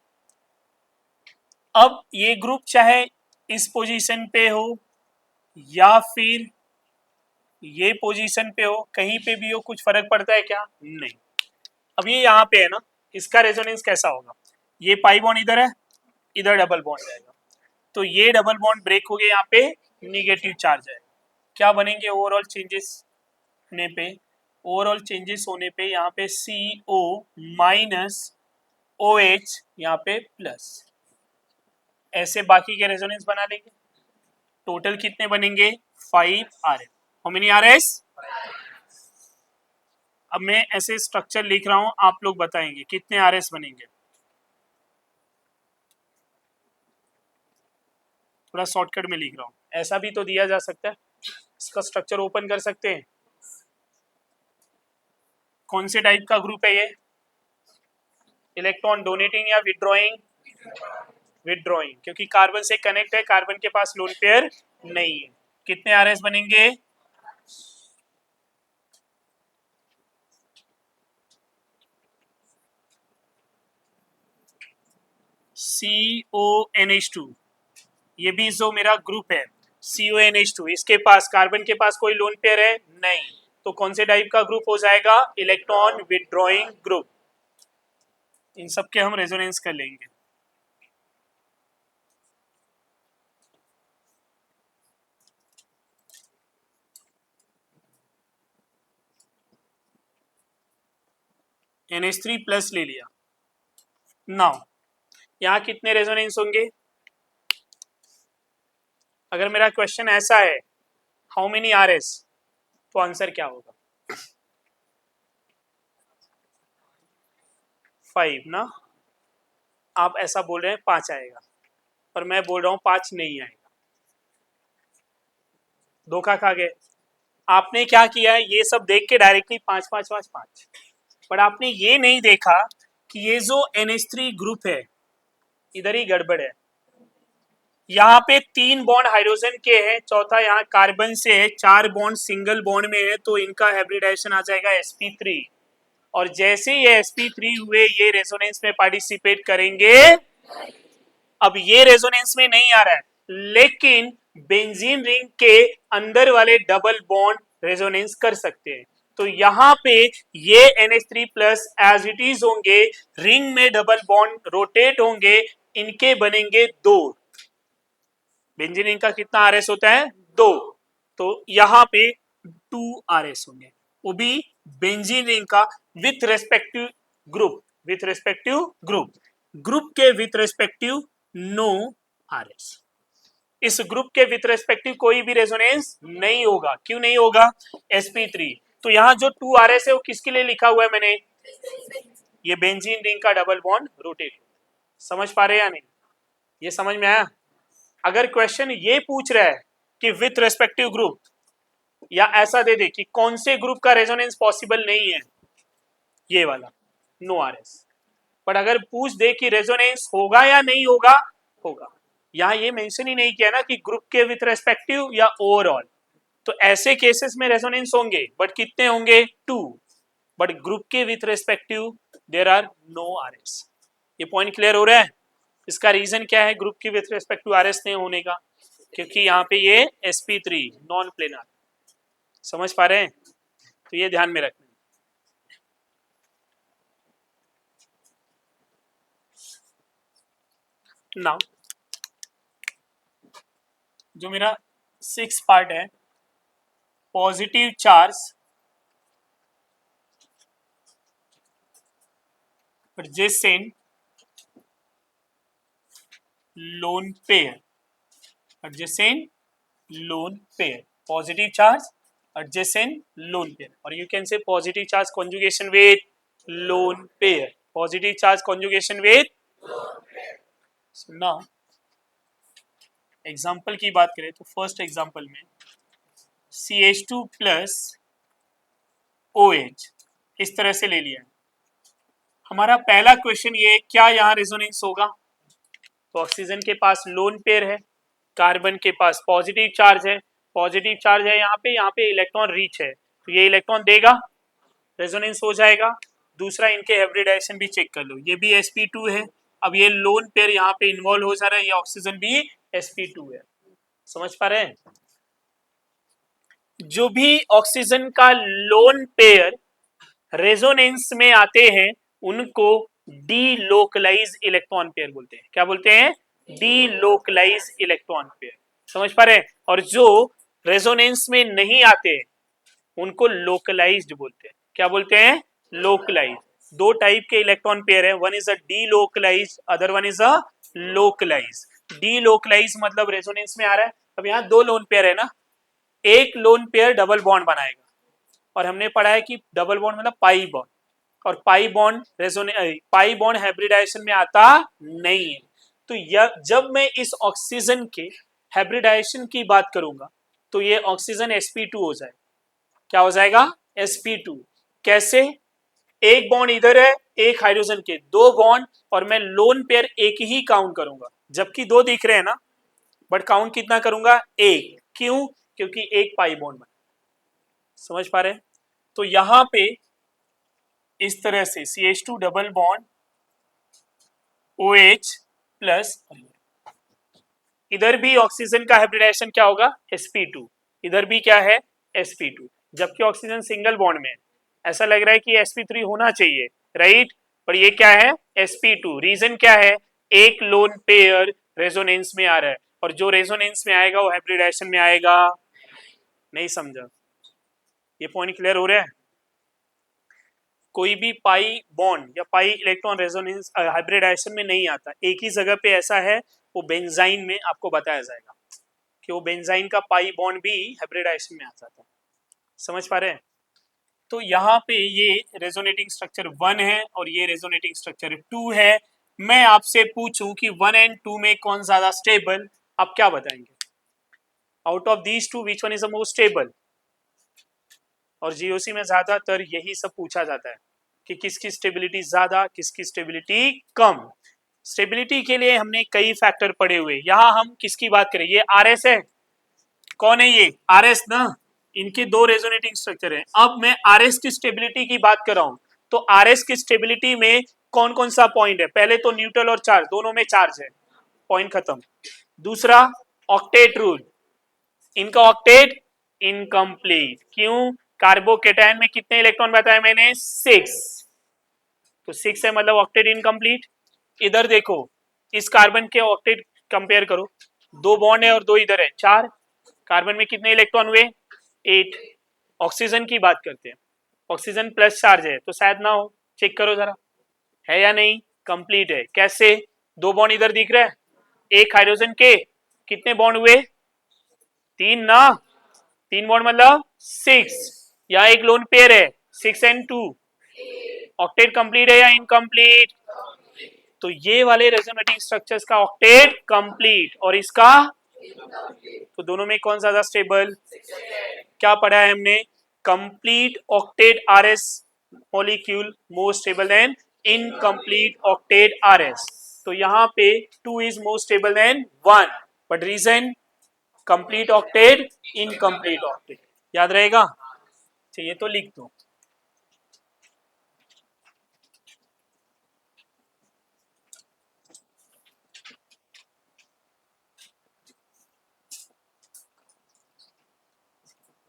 अब ये ग्रुप चाहे इस पोजीशन पे हो या फिर ये पोजीशन पे हो, कहीं पे भी हो, कुछ फर्क पड़ता है क्या? नहीं। अब ये यहाँ पे है ना, इसका रेजोनेंस कैसा होगा? ये पाई बॉन्ड इधर है, इधर डबल बॉन्ड जाएगा, तो ये डबल बॉन्ड ब्रेक हो गया, यहाँ पे निगेटिव चार्ज है। क्या बनेंगे ओवरऑल चेंजेस होने पे? ओवरऑल चेंजेस होने पे यहाँ पे CO माइनस OH यहाँ पे प्लस, ऐसे बाकी के रेजोनेंस बना लेंगे। टोटल कितने बनेंगे? 5 RS। How many RS? अब मैं ऐसे स्ट्रक्चर लिख रहा हूं, आप लोग बताएंगे कितने RS बनेंगे। थोड़ा शॉर्टकट में लिख रहा हूं, ऐसा भी तो दिया जा सकता है। इसका स्ट्रक्चर ओपन कर सकते हैं। कौन से टाइप का ग्रुप है ये? इलेक्ट्रॉन डोनेटिंग या विड्रॉइंग? विड्रॉइंग, क्योंकि कार्बन से कनेक्ट है, कार्बन के पास लोन पेयर नहीं है। कितने RS बनेंगे? CONH2, ये भी जो मेरा ग्रुप है CONH2, इसके पास, कार्बन के पास कोई लोन पेयर है नहीं, तो कौन से टाइप का ग्रुप हो जाएगा? Electron withdrawing group. इन सब के हम रेजोनेंस कर लेंगे। NH3 प्लस ले लिया। नाउ यहाँ कितने रेजोनेंस होंगे? अगर मेरा क्वेश्चन ऐसा है हाउ मेनी RS, तो आंसर क्या होगा? 5 ना। आप ऐसा बोल रहे हैं 5 आएगा, पर मैं बोल रहा हूं 5 नहीं आएगा। धोखा खा गए। आपने क्या किया है, ये सब देख के डायरेक्टली 5 5 5 5, पर आपने ये नहीं देखा कि ये जो NH3 ग्रुप है, इधर ही गड़बड़ है। यहाँ पे 3 बॉन्ड हाइड्रोजन के हैं, चौथा यहाँ कार्बन से है, 4 बॉन्ड सिंगल बॉन्ड में है, तो इनका हाइब्रिडाइजेशन आ जाएगा sp3। और जैसे ये sp3 हुए, ये रेजोनेंस में पार्टिसिपेट करेंगे। अब ये रेजोनेंस में नहीं आ रहा है, लेकिन बेंजीन रिंग के अंदर वाले डबल बॉन्ड रेजोनेंस कर सकते हैं। तो यहाँ पे ये NH3 plus as it is होंगे, रिंग में डबल बॉन्ड रोटेट होंगे, इनके बनेंगे 2। बेंजीन रिंग का कितना RS होता है? 2। तो यहाँ पे 2 RS होंगे, वो भी बेंजीन रिंग का with respective group, with respective group. Group के विथ रेस्पेक्टिव नो आरएस। इस ग्रुप के विथ रेस्पेक्टिव कोई भी रेजोनेंस नहीं होगा। क्यों नहीं होगा? sp3। तो यहां जो 2rs है वो किसके लिए लिखा हुआ है मैंने? ये बेंजीन रिंग का डबल बॉन्ड रोटेट। समझ पा रहे हैं या नहीं? ये समझ में आया? अगर क्वेश्चन ये पूछ रहा है कि विथ रेस्पेक्टिव ग्रुप, या ऐसा दे दे कि कौन से ग्रुप का रेजोनेंस पॉसिबल नहीं है, ये वाला नो आरएस। बट अगर पूछ दे कि रेजोनेंस होगा या नहीं होगा, होगा। यहां ये मेंशन ही नहीं किया ना कि ग्रुप के विथ रेस्पेक्टिव या ओवरऑल। तो ऐसे केसेस में रेजोनेंस होंगे, बट कितने होंगे? 2। बट ग्रुप के with respective there are no RS. ये पॉइंट क्लियर हो रहा है? इसका रीजन क्या है ग्रुप की विथ रेस्पेक्टिव आरएस नहीं होने का? क्योंकि यहाँ पे ये sp3 नॉन प्लेनर। समझ पा रहे हैं? तो ये ध्यान में रखना। नाउ जो मेरा 6 पार्ट है, positive charge adjacent lone pair, adjacent lone pair, positive charge adjacent lone pair, or you can say positive charge conjugation with lone pair, positive charge conjugation with। so now example की बात करें तो first example में CH2 plus OH इस तरह से ले लिया है। हमारा पहला क्वेश्चन ये, क्या यहाँ रेजोनेंस होगा? तो ऑक्सीजन के पास लोन पेयर है, कार्बन के पास पॉजिटिव चार्ज है, पॉजिटिव चार्ज है यहाँ पे इलेक्ट्रॉन रिच है, तो ये इलेक्ट्रॉन देगा, रेजोनेंस हो जाएगा। दूसरा, इनके हाइब्रिडाइजेशन भी चेक कर लो, ये भी sp2 है। अब ये लोन पेयर यहाँ पे इन्वॉल्व हो जा रहा है, ये ऑक्सीजन भी sp2 है। समझ पा रहे हैं? जो भी ऑक्सीजन का लोन पेयर रेजोनेंस में आते हैं उनको डीलोकलाइज इलेक्ट्रॉन पेयर बोलते हैं। क्या बोलते हैं? Delocalize electron pair. समझ पा रहे हैं? और जो रेजोनेंस में नहीं आते उनको लोकलाइज्ड बोलते हैं। क्या बोलते हैं? लोकलाइज। दो टाइप के इलेक्ट्रॉन पेयर है, one is a delocalize, other one is a localize. Delocalize मतलब रेजोनेंस में आ रहा है। अब यहाँ दो लोन पेयर है ना, एक लोन पेयर डबल बॉन्ड बनाएगा, और हमने पढ़ा है कि डबल बॉन्ड मतलब पाई बॉन्ड, और पाई बॉन्ड हाइब्रिडाइजेशन में आता नहीं है। तो जब मैं इस ऑक्सीजन के हाइब्रिडाइजेशन की बात करूंगा तो ये ऑक्सीजन sp2 हो जाएगा। क्या हो जाएगा? sp2। कैसे? एक बॉन्ड इधर है, एक हाइड्रोजन के दो बॉन्ड, और मैं लोन पेयर एक ही काउंट करूंगा, जबकि दो दिख रहे हैं ना, बट काउंट कितना करूंगा? एक। क्यों? क्योंकि एक पाई बॉन्ड बना। समझ पा रहे हैं? तो यहां पे इस तरह से CH2 double bond OH plus, इधर भी ऑक्सीजन का हाइब्रिडाइजेशन क्या होगा? sp2। इधर भी क्या है? sp2। जबकि ऑक्सीजन सिंगल बॉन्ड में है, ऐसा लग रहा है कि sp3 होना चाहिए, राइट? पर ये क्या है? sp2। रीजन क्या है? एक लोन पेयर रेजोनेंस में आ रहा है, और जो रेजोनेंस में आएगा वो हाइब्रिडाइजेशन में आएगा। नहीं समझा? ये पॉइंट क्लियर हो रहा है? कोई भी पाई बॉन्ड या पाई इलेक्ट्रॉन रेजोनेंस हाइब्रिडाइजेशन में नहीं आता, एक ही जगह पे ऐसा है, वो बेंजाइन में आपको बताया जाएगा कि वो बेंजाइन का पाई बॉन्ड भी हाइब्रिडाइजेशन में आ जाता है। समझ पा रहे हैं? तो यहाँ पे ये रेजोनेटिंग स्ट्रक्चर 1 है और ये रेजोनेटिंग स्ट्रक्चर 2 है। मैं आपसे पूछूं कि 1 एंड 2 में कौन ज्यादा स्टेबल, आप क्या बताएंगे? Out of these two which one is the most stable? और जीओसी में ज्यादातर यही सब पूछा जाता है कि किसकी स्टेबिलिटी ज्यादा, किसकी स्टेबिलिटी कम। स्टेबिलिटी के लिए हमने कई फैक्टर पढ़े हुए, यहां हम किसकी बात करें? ये आरएस है। कौन है ये? आरएस ना। इनके दो रेजोनेटिंग स्ट्रक्चर है। अब मैं आरएस की स्टेबिलिटी की बात कर रहा हूं, तो आरएस की स्टेबिलिटी में कौन कौन सा पॉइंट है? पहले तो न्यूट्रल और चार्ज, दोनों में चार्ज है, पॉइंट खत्म। दूसरा, ऑक्टेट रूल, इनका ऑक्टेट इनकम्प्लीट। क्यों? कार्बोकेटायन में कितने इलेक्ट्रॉन बताया मैंने? 6। तो 6 है मतलब ऑक्टेट इनकम्प्लीट। इधर देखो, इस कार्बन के ऑक्टेट कंपेयर करो, दो बॉन्ड है और दो इधर है, 4। कार्बन में कितने इलेक्ट्रॉन हुए? 8। ऑक्सीजन की बात करते हैं, ऑक्सीजन प्लस चार्ज है तो शायद ना हो, चेक करो जरा, है या नहीं? कंप्लीट है। कैसे? दो बॉन्ड इधर दिख रहे हैं, एक हाइड्रोजन के कितने बॉन्ड हुए? तीन ना, तीन बॉन्ड मतलब 6। यहाँ एक लोन पेयर है 6 and 2, ऑक्टेट कंप्लीट है या इनकम्प्लीट? तो ये वाले रेजोनेटिंग स्ट्रक्चर्स का ऑक्टेट कंप्लीट और इसका, तो दोनों में कौन ज्यादा स्टेबल? क्या पढ़ा है हमने? Complete octet RS molecule more stable than incomplete octet RS. तो यहाँ पे 2 is more stable than 1, but reason complete octet incomplete octet. याद रहेगा? चाहिए तो लिख दो।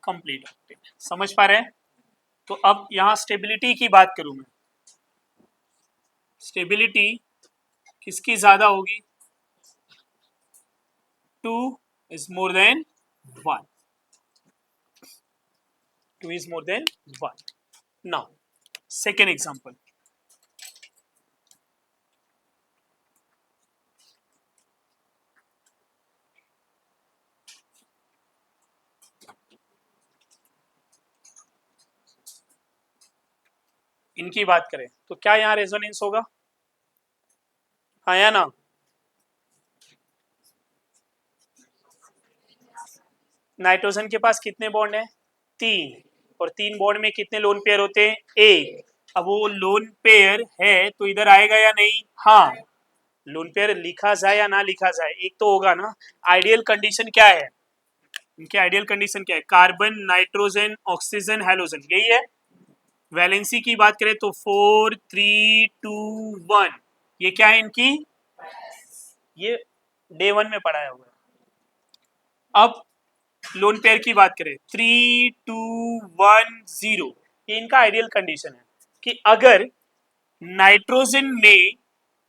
कंप्लीट ऑक्टेट समझ पा रहे हैं? तो अब यहां स्टेबिलिटी की बात करूं मैं, स्टेबिलिटी किसकी ज्यादा होगी? 2 is more than 1, 2 is more than 1. Now second example, इनकी बात करें तो क्या यहाँ रेजोनेंस होगा? हाँ या ना? नाइट्रोजन के पास कितने बॉन्ड है? 3, और 3 बॉन्ड में कितने लोन पेयर होते हैं? 1। अब वो लोन पेयर है तो इधर आएगा या नहीं? हाँ। लोन पेयर लिखा जाए या ना लिखा जाए, एक तो होगा ना। आइडियल कंडीशन क्या है इनकी? आइडियल कंडीशन क्या है? कार्बन, नाइट्रोजन, ऑक्सीजन, हेलोजन, यही है। वैलेंसी की बात करें तो 4 3 2 1, ये क्या है इनकी? ये डे 1 में पढ़ाया हुआ है। अब लोन पेयर की बात करें 3 2 1 0, ये इनका आइडियल कंडीशन है कि अगर नाइट्रोजन में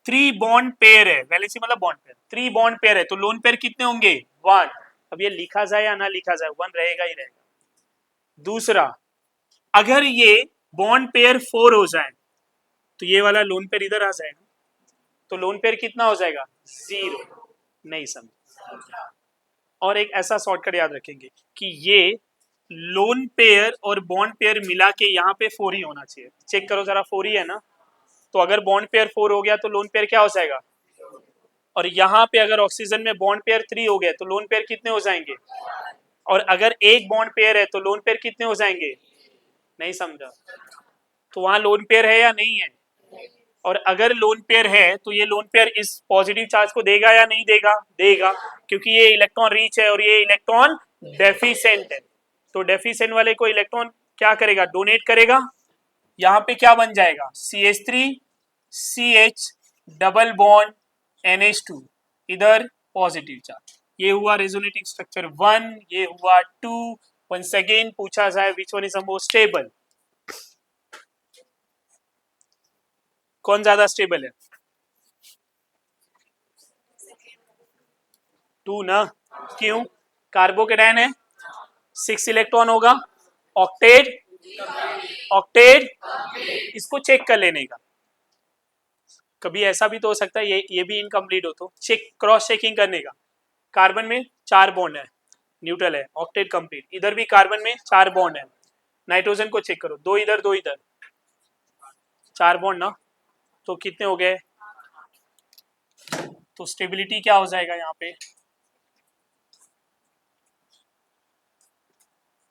3 बॉन्ड पेयर है, वैलेंसी मतलब बॉन्ड पेयर, 3 बॉन्ड पेयर है तो लोन पेयर कितने होंगे? 1। अब ये लिखा जाए या ना लिखा जाए, 1 रहेगा ही रहेगा। दूसरा, अगर ये बॉन्ड पेयर 4 हो जाए तो ये वाला लोन पेयर इधर आ जाएगा, तो लोन पेयर कितना हो जाएगा? 0। नहीं समझ? और एक ऐसा शॉर्टकट याद रखेंगे कि ये लोन पेयर और बॉन्ड पेयर मिला के यहाँ पे 4 ही होना चाहिए। चेक करो जरा, 4 ही है ना? तो अगर बॉन्ड पेयर 4 हो गया तो लोन पेयर क्या हो जाएगा? और यहाँ पे अगर ऑक्सीजन में बॉन्ड पेयर 3 हो गया तो लोन पेयर कितने हो जाएंगे? और अगर एक बॉन्ड पेयर है तो लोन पेयर कितने हो जाएंगे? नहीं समझा? तो वहां लोन पेयर है या नहीं है? और अगर लोन पेयर है तो ये लोन पेयर इस पॉजिटिव चार्ज को देगा या नहीं देगा? देगा, क्योंकि ये इलेक्ट्रॉन रिच है और ये इलेक्ट्रॉन डेफिशिएंट है। तो डेफिशिएंट वाले को इलेक्ट्रॉन क्या करेगा? डोनेट करेगा। यहाँ पे क्या बन जाएगा? CH3 CH double bond NH2, इधर पॉजिटिव चार्ज। ये हुआ रेजोनेटिंग स्ट्रक्चर 1, ये हुआ 2। वंस अगेन पूछा जाए विच one is the most stable, कौन ज्यादा स्टेबल है? 2 ना? क्यों? कार्बोकेटायन है, 6 इलेक्ट्रॉन होगा, ऑक्टेट, ऑक्टेट, इसको चेक कर लेने का। कभी ऐसा भी तो हो सकता है ये भी इनकम्प्लीट हो, तो चेक, क्रॉस चेकिंग करने का। कार्बन में 4 बॉन्ड है, न्यूट्रल है, ऑक्टेट कंप्लीट। इधर भी कार्बन में 4 बॉन्ड है। नाइट्रोजन को चेक करो, 2 इधर 2 इधर, 4 बॉन्ड ना? तो कितने हो गए? तो स्टेबिलिटी क्या हो जाएगा यहाँ पे?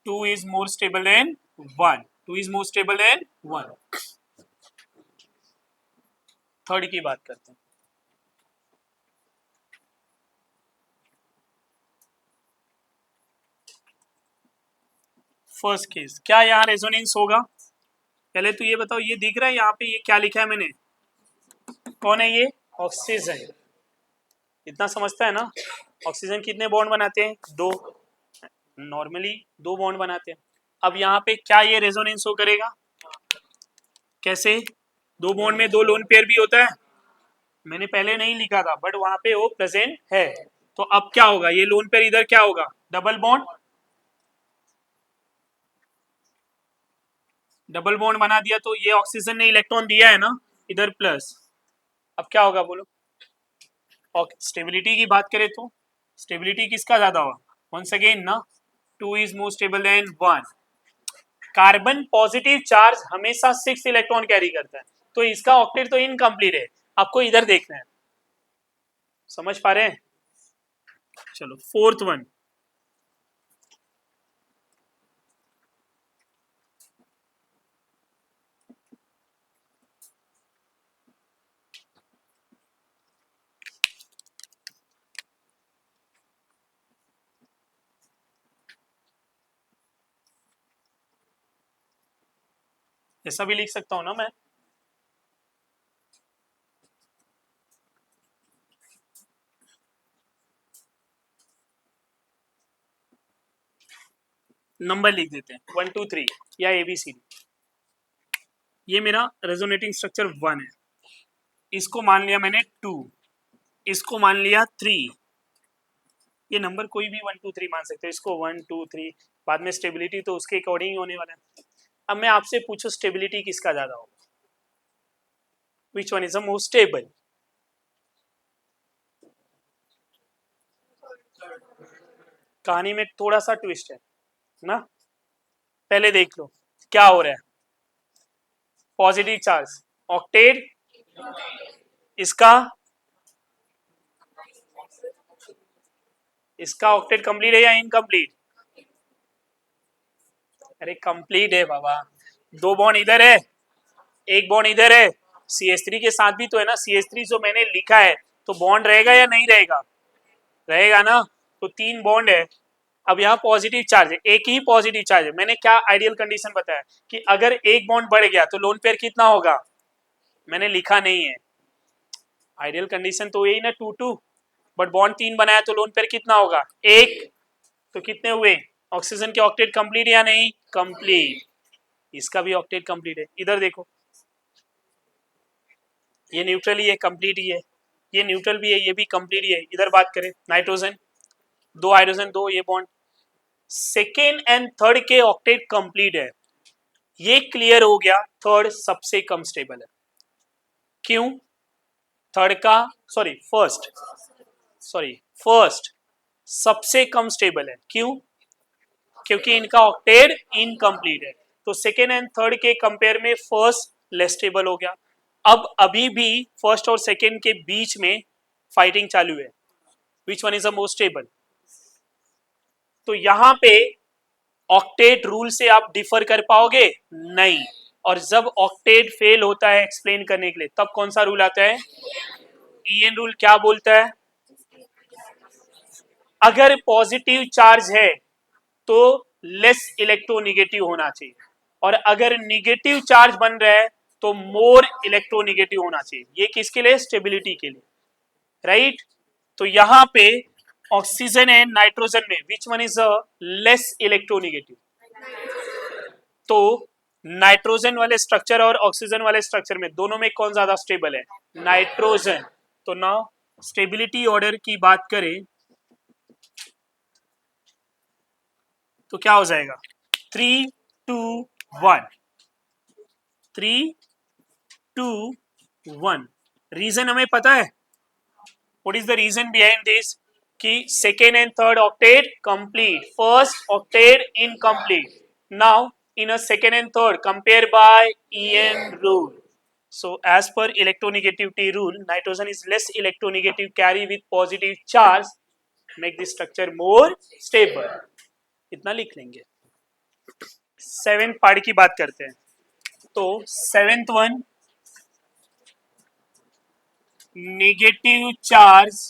2 is more stable than 1, 2 is more stable than 1। Third की बात करते हैं। फर्स्ट केस, क्या यहाँ रेजोनेंस होगा? पहले तो ये बताओ, ये दिख रहा है यहाँ पे, ये क्या लिखा है मैंने? कौन है ये? ऑक्सीजन। इतना समझता है ना? ऑक्सीजन कितने बॉन्ड बनाते हैं? 2। नॉर्मली 2 बॉन्ड बनाते हैं। अब यहाँ पे क्या ये रेजोनेंस हो करेगा? कैसे? 2 बॉन्ड में 2 लोन पेयर भी होता है, मैंने पहले नहीं लिखा था बट वहां पे वो प्रेजेंट है। तो अब क्या होगा? ये लोन पेयर इधर क्या होगा? डबल बॉन्ड, डबल बॉन्ड बना दिया तो ये ऑक्सीजन ने इलेक्ट्रॉन दिया है ना, इधर प्लस, अब क्या होगा बोलो, और स्टेबिलिटी की बात करें तो स्टेबिलिटी किसका ज्यादा होगा, वंस अगेन ना, 2 is more stable than 1। Carbon positive charge हमेशा 6 इलेक्ट्रॉन कैरी करता है, तो इसका ऑक्टेट तो इनकम्प्लीट है, आपको इधर देखना है, समझ पा रहे हैं। चलो फोर्थ वन, ऐसा भी लिख सकता हूं ना मैं, नंबर लिख देते हैं 1 2 3 या ABCD। ये मेरा रेजोनेटिंग स्ट्रक्चर 1 है, इसको मान लिया मैंने 2, इसको मान लिया 3, ये नंबर कोई भी 1 2 3 मान सकते हो, इसको 1 2 3, बाद में स्टेबिलिटी तो उसके अकॉर्डिंग ही होने वाला है। अब मैं आपसे पूछूं स्टेबिलिटी किसका ज्यादा होगा, विच one is the most stable. कहानी में थोड़ा सा ट्विस्ट है ना, पहले देख लो क्या हो रहा है। पॉजिटिव चार्ज ऑक्टेट, इसका इसका ऑक्टेट कंप्लीट है या इनकम्प्लीट, अरे कंप्लीट है बाबा, 2 बॉन्ड इधर है, 1 बॉन्ड इधर है, CH3 के साथ भी तो है ना, CH3 जो मैंने लिखा है, तो बॉन्ड रहेगा या नहीं रहेगा, रहेगा ना, तो 3 बॉन्ड है। अब यहाँ पॉजिटिव चार्ज है, एक ही पॉजिटिव चार्ज है, मैंने क्या आइडियल कंडीशन बताया कि अगर एक बॉन्ड बढ़ गया तो लोन पेयर कितना होगा, मैंने लिखा नहीं है, आइडियल कंडीशन तो यही ना 2 2, बट बॉन्ड 3 बनाया तो लोन पेयर कितना होगा 1, तो कितने हुए, ऑक्सीजन के ऑक्टेट कंप्लीट या नहीं कंप्लीट, इसका भी ऑक्टेट कंप्लीट है। इधर देखो ये न्यूट्रल ही है, कंप्लीट ही है, ये न्यूट्रल भी है, ये भी कंप्लीट ही है। इधर बात करें नाइट्रोजन, 2 हाइड्रोजन 2, ये बॉन्ड सेकेंड एंड थर्ड के ऑक्टेट कंप्लीट है, ये क्लियर हो गया, थर्ड सबसे कम स्टेबल है। क्यों, थर्ड का सॉरी फर्स्ट सबसे कम स्टेबल है, क्यों, क्योंकि इनका ऑक्टेट इनकम्प्लीट है, तो सेकेंड एंड थर्ड के कंपेयर में फर्स्ट लेस स्टेबल हो गया। अब अभी भी फर्स्ट और सेकेंड के बीच में फाइटिंग चालू है, विच one is the most stable. तो यहां पे ऑक्टेट रूल से आप डिफर कर पाओगे नहीं, और जब ऑक्टेट फेल होता है एक्सप्लेन करने के लिए तब कौन सा रूल आता है, EN रूल क्या बोलता है, अगर पॉजिटिव चार्ज है तो लेस इलेक्ट्रोनिगेटिव होना चाहिए, और अगर निगेटिव चार्ज बन रहा है तो मोर इलेक्ट्रोनिगेटिव होना चाहिए, ये किसके लिए, स्टेबिलिटी के लिए, राइट। तो यहां पे ऑक्सीजन एंड नाइट्रोजन में विच one is a less electronegative, तो नाइट्रोजन वाले स्ट्रक्चर और ऑक्सीजन वाले स्ट्रक्चर में दोनों में कौन ज्यादा स्टेबल है, नाइट्रोजन। तो नाउ स्टेबिलिटी ऑर्डर की बात करें तो क्या हो जाएगा, 3 2 1, 3 2 1। रीजन हमें पता है, what is the reason behind this, कि second and third octet complete, first octet incomplete, now in a second and third compare by EN rule. So as per electronegativity rule, nitrogen is less electronegative, carry with positive charge, make the structure more stable. इतना लिख लेंगे। Seventh part की बात करते हैं, तो seventh one, negative charge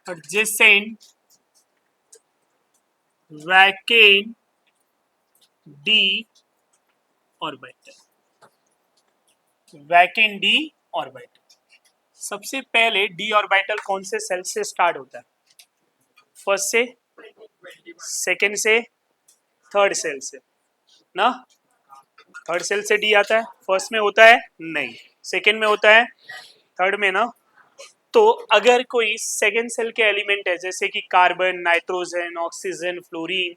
adjacent vacant d orbital, vacant d orbital. सबसे पहले डी ऑर्बिटल कौन से सेल से स्टार्ट होता है, फर्स्ट से, सेकेंड से, थर्ड सेल से ना, थर्ड सेल से डी आता है, फर्स्ट में होता है नहीं, सेकेंड में होता है, थर्ड में ना। तो अगर कोई सेकेंड सेल के एलिमेंट है जैसे कि कार्बन, नाइट्रोजन, ऑक्सीजन, फ्लोरीन,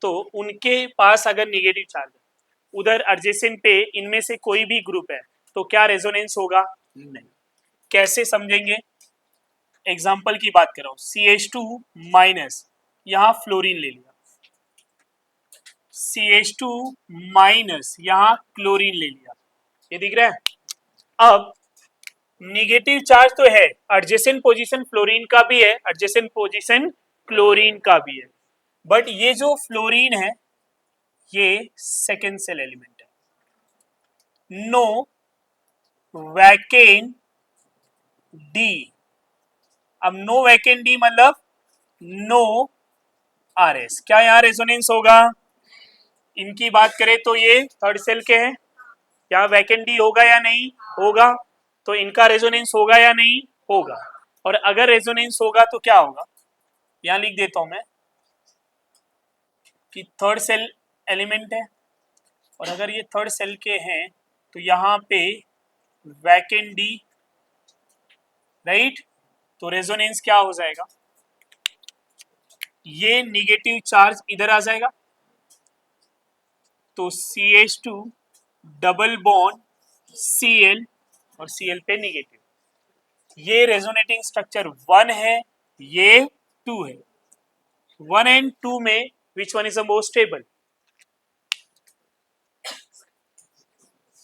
तो उनके पास अगर निगेटिव चार्ज है उधर एडजेसेंट पे इनमें से कोई भी ग्रुप है तो क्या रेजोनेंस होगा? नहीं। कैसे समझेंगे? एग्जाम्पल की बात कर रहा हूं, CH2 माइनस, यहां फ्लोरीन ले लिया, CH2 माइनस यहां क्लोरीन ले लिया, ये दिख रहा है। अब निगेटिव चार्ज तो है, एडजेसेंट पोजीशन फ्लोरीन का भी है, एडजेसेंट पोजीशन क्लोरीन का भी है, बट ये जो फ्लोरीन है ये सेकेंड सेल एलिमेंट है, नो वैकेंट डी। अब नो वैकेंट डी मतलब नो RS। क्या यहां रेजोनेंस होगा? इनकी बात करें तो ये थर्ड सेल के हैं, क्या वैकेंट डी होगा या नहीं होगा? तो इनका रेजोनेंस होगा या नहीं होगा? और अगर रेजोनेंस होगा तो क्या होगा? यहां लिख देता हूं मैं कि थर्ड सेल एलिमेंट है, और अगर ये थर्ड सेल के हैं तो यहां पे वैकेंट डी, राइट? तो रेजोनेंस क्या हो जाएगा? ये निगेटिव चार्ज इधर आ जाएगा, तो CH2 डबल बॉन्ड Cl और Cl पे निगेटिव। ये रेजोनेटिंग स्ट्रक्चर 1 है, ये 2 है। 1 एंड 2 में विच one is the most stable?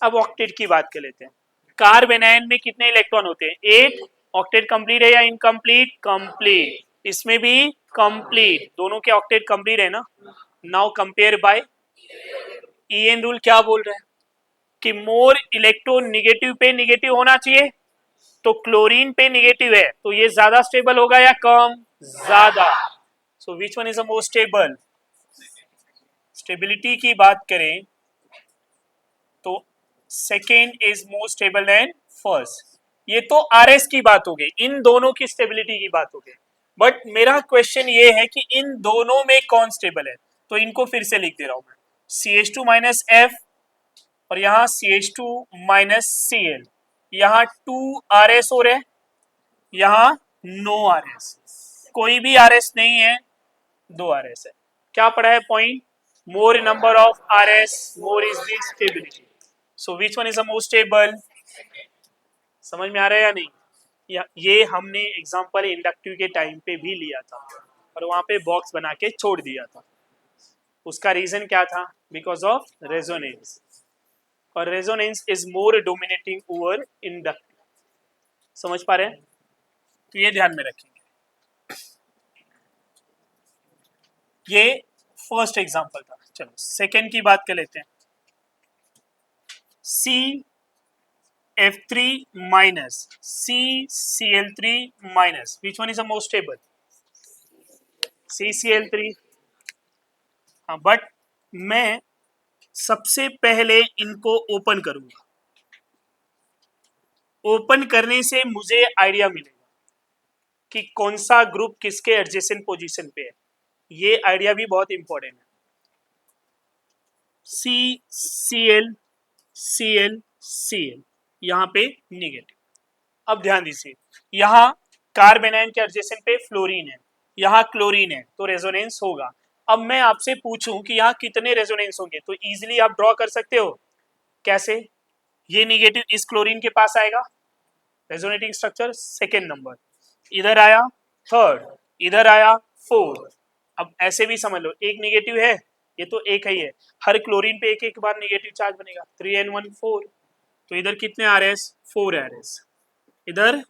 अब ऑक्टेट की बात कर लेते हैं। कार्बेनाइन में कितने इलेक्ट्रॉन होते हैं? 8। ऑक्टेट कंप्लीट है या इनकम्प्लीट? कंप्लीट। इसमें भी कंप्लीट, दोनों के ऑक्टेट कंप्लीट है ना। Now compare by EN rule क्या बोल रहा है कि मोर इलेक्ट्रॉन निगेटिव पे निगेटिव होना चाहिए, तो क्लोरीन पे निगेटिव है तो ये ज्यादा स्टेबल होगा या कम? ज्यादा। So which one is the most stable? Stability की बात करें तो second is more stable than first. ये तो RS की बात हो गई, इन दोनों की स्टेबिलिटी की बात हो गई, बट मेरा क्वेश्चन ये है कि इन दोनों में कौन स्टेबल है? तो इनको फिर से लिख दे रहा हूं मैं, CH2 माइनस F और यहां CH2 माइनस Cl, यहां 2 RS हो रहे, यहां नो RS, कोई भी RS नहीं है, 2 RS है। क्या पढ़ा है point? More number of RS more is the stability. So which one is the most stable? समझ में आ रहा है या नहीं? ये हमने एग्जांपल इंडक्टिव के टाइम पे भी लिया था और वहां पे बॉक्स बना के छोड़ दिया था। उसका रीजन क्या था? बिकॉज ऑफ रेजोनेंस, और resonance is more dominating over inductive. समझ पा रहे हैं? तो ये ध्यान में रखेंगे। ये फर्स्ट एग्जांपल था। चलो सेकेंड की बात कर लेते हैं। CF3 minus CCl3 minus, which one is the most stable? CCl3। हाँ, बट मैं सबसे पहले इनको ओपन करूंगा, ओपन करने से मुझे आइडिया मिलेगा कि कौन सा ग्रुप किसके एडजेसेंट पोजीशन पे है। ये आइडिया भी बहुत इंपॉर्टेंट है। CCl Cl Cl यहाँ पे निगेटिव। अब ध्यान दीजिए, यहाँ कार्बेनाइन के एडजेसेंट पे फ्लोरीन है, यहाँ क्लोरीन है, तो रेजोनेंस होगा। अब मैं आपसे पूछूं कि यहाँ कितने रेजोनेंस होंगे, तो इजीली आप ड्रॉ कर सकते हो। कैसे? ये निगेटिव इस क्लोरीन के पास आएगा, रेजोनेटिंग स्ट्रक्चर सेकेंड नंबर, इधर आया थर्ड, इधर आया फोर्थ। अब ऐसे भी समझ लो, एक निगेटिव है, ये तो एक ही है, हर क्लोरीन पे एक एक बार निगेटिव चार्ज बनेगा, 3n1 4, तो इधर कितने RS? 4 RS। इधर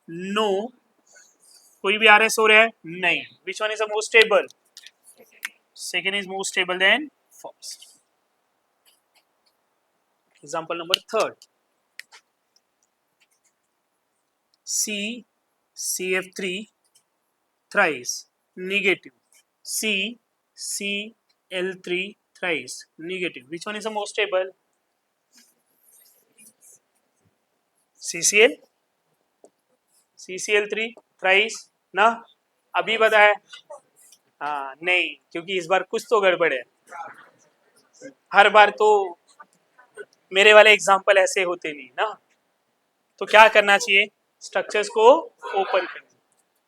नो, कोई भी RS हो रहा है? नहीं। विच one is the most stable? Second is most stable than first. Example number third, CF3 thrice negative, CCl3 thrice negative, which one is the most stable? CCl3 thrice ना, अभी बताया। हाँ नहीं, क्योंकि इस बार कुछ तो गड़बड़ है। हर बार तो मेरे वाले एग्जाम्पल ऐसे होते नहीं ना। तो क्या करना चाहिए? स्ट्रक्चर्स को ओपन करना।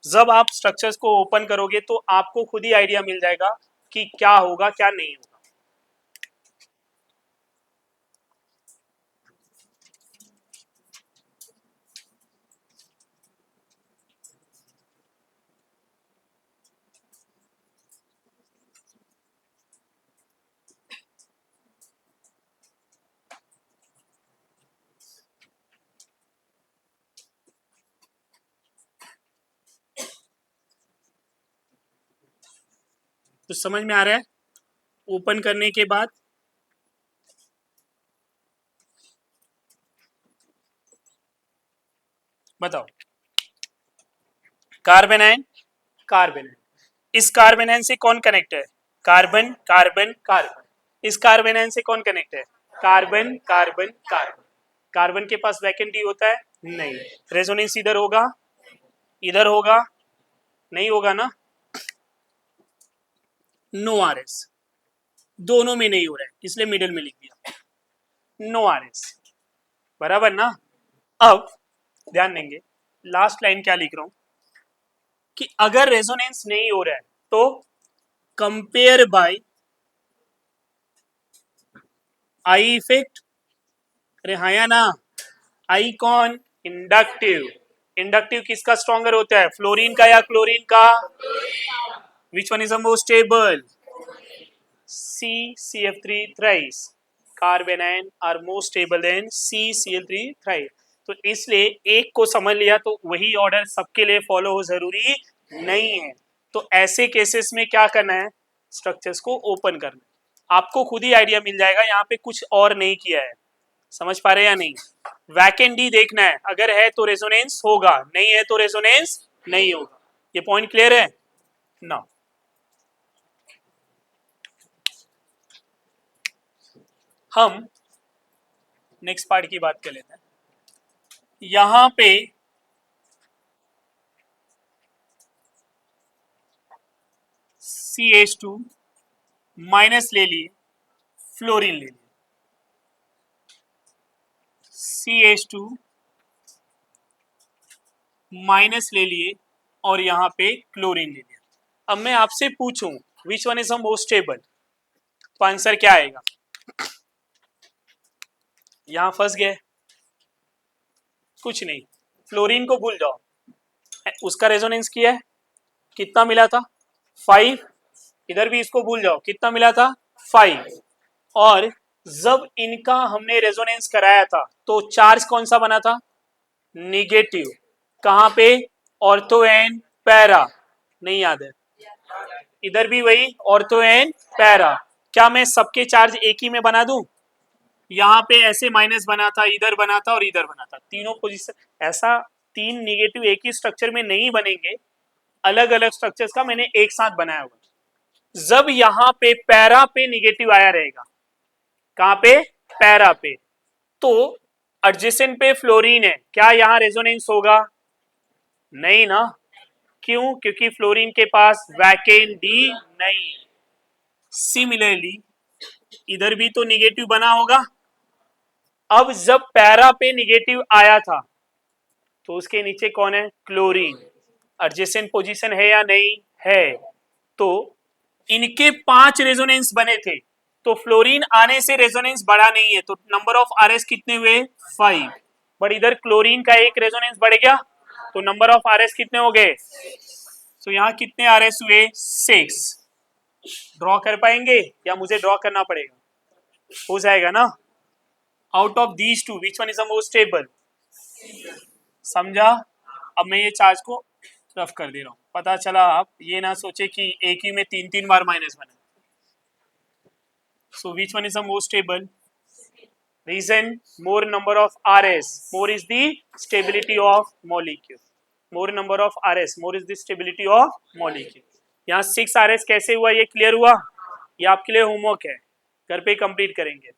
जब आप स्ट्रक्चर्स को ओपन करोगे तो आपको खुद ही आइडिया मिल जाएगा कि क्या होगा क्या नहीं होगा। तो समझ में आ रहा है? ओपन करने के बाद बताओ, कार्बन आयन, कार्बन आयन, इस कार्बन आयन से कौन कनेक्ट है? Carbon carbon carbon. इस कार्बन आयन से कौन कनेक्ट है? Carbon carbon carbon. कार्बन के पास वैकेंट डी होता है? नहीं। रेजोनेंस इधर होगा, इधर होगा, नहीं होगा ना? नो आर एस, दोनों में नहीं हो रहा है, इसलिए मिडिल में लिख दिया, नो आर एस, बराबर ना? अब ध्यान देंगे, लास्ट लाइन क्या लिख रहा हूं कि अगर रेजोनेंस नहीं हो रहा है तो कंपेयर बाय आई इफेक्ट। अरे हाँ या ना? आई कौन? इंडक्टिव। इंडक्टिव किसका स्ट्रॉन्गर होता है, फ्लोरीन का या क्लोरीन का? Which one is the most stable? CCF3 thrice. Carbon ion are most stable than CCl3 thrice. तो इसलिए एक को समझ लिया तो वही ऑर्डर सबके लिए फॉलो हो जरूरी नहीं है। तो ऐसे केसेस में क्या करना है, स्ट्रक्चर्स को ओपन करना है। आपको खुद ही आइडिया मिल जाएगा, यहाँ पे कुछ और नहीं किया है। समझ पा रहे हैं या नहीं? वैकेंट डी देखना है, अगर है तो रेजोनेंस होगा, नहीं है तो रेजोनेंस नहीं होगा। ये पॉइंट क्लियर है ना? हम नेक्स्ट पार्ट की बात कर लेते हैं। यहां पे CH2 माइनस ले लिए, फ्लोरीन ले लिए, CH2 माइनस ले लिए और यहां पे क्लोरीन ले लिया। अब मैं आपसे पूछूं विच one is the most stable, तो आंसर क्या आएगा? यहां फंस गए, कुछ नहीं, फ्लोरीन को भूल जाओ, उसका रेजोनेंस किया है, कितना मिला था? 5। इधर भी इसको भूल जाओ, कितना मिला था? 5। और जब इनका हमने रेजोनेंस कराया था तो चार्ज कौन सा बना था? निगेटिव। कहां पे? ऑर्थो एंड पैरा, नहीं याद है? इधर भी वही ऑर्थो एंड पैरा। क्या मैं सबके चार्ज एक ही में बना दूं? यहाँ पे ऐसे माइनस बना था, इधर बना था और इधर बना था, तीनों पोजीशन ऐसा, तीन निगेटिव एक ही स्ट्रक्चर में नहीं बनेंगे, अलग अलग स्ट्रक्चर्स का मैंने एक साथ बनाया हुआ। जब यहाँ पे पैरा पे निगेटिव आया रहेगा, कहां पे? पैरा पे, तो एडजेसेंट पे फ्लोरीन है, क्या यहाँ रेजोनेंस होगा? नहीं ना। क्यों? क्योंकि फ्लोरीन के पास वैकेंट डी नहीं। सिमिलरली इधर भी तो निगेटिव बना होगा। अब जब पैरा पे निगेटिव आया था तो उसके नीचे कौन है? क्लोरीन। एडजेसेंट पोजीशन है या नहीं है? तो इनके 5 रेजोनेंस बने थे, तो फ्लोरीन आने से रेजोनेंस बढ़ा नहीं है, तो नंबर ऑफ आरएस कितने हुए? 5। बट इधर क्लोरीन का एक रेजोनेंस बढ़ गया, तो नंबर ऑफ आरएस कितने हो गए? तो यहाँ कितने आरएस हुए? 6। ड्रॉ कर पाएंगे या मुझे ड्रॉ करना पड़ेगा? हो जाएगा ना? Out of these two which one is the most stable? समझा? अब मैं ये चार्ज को रफ कर दे रहा हूं, पता चला आप ये ना सोचे कि एक ही में 3 बार माइनस बना। So which one is the most stable? Reason, more number of RS, more is the stability of molecule. More number of RS, more is the stability of molecule. यहाँ 6 RS कैसे हुआ, ये क्लियर हुआ? ये आपके लिए homework है, घर पे कंप्लीट करेंगे।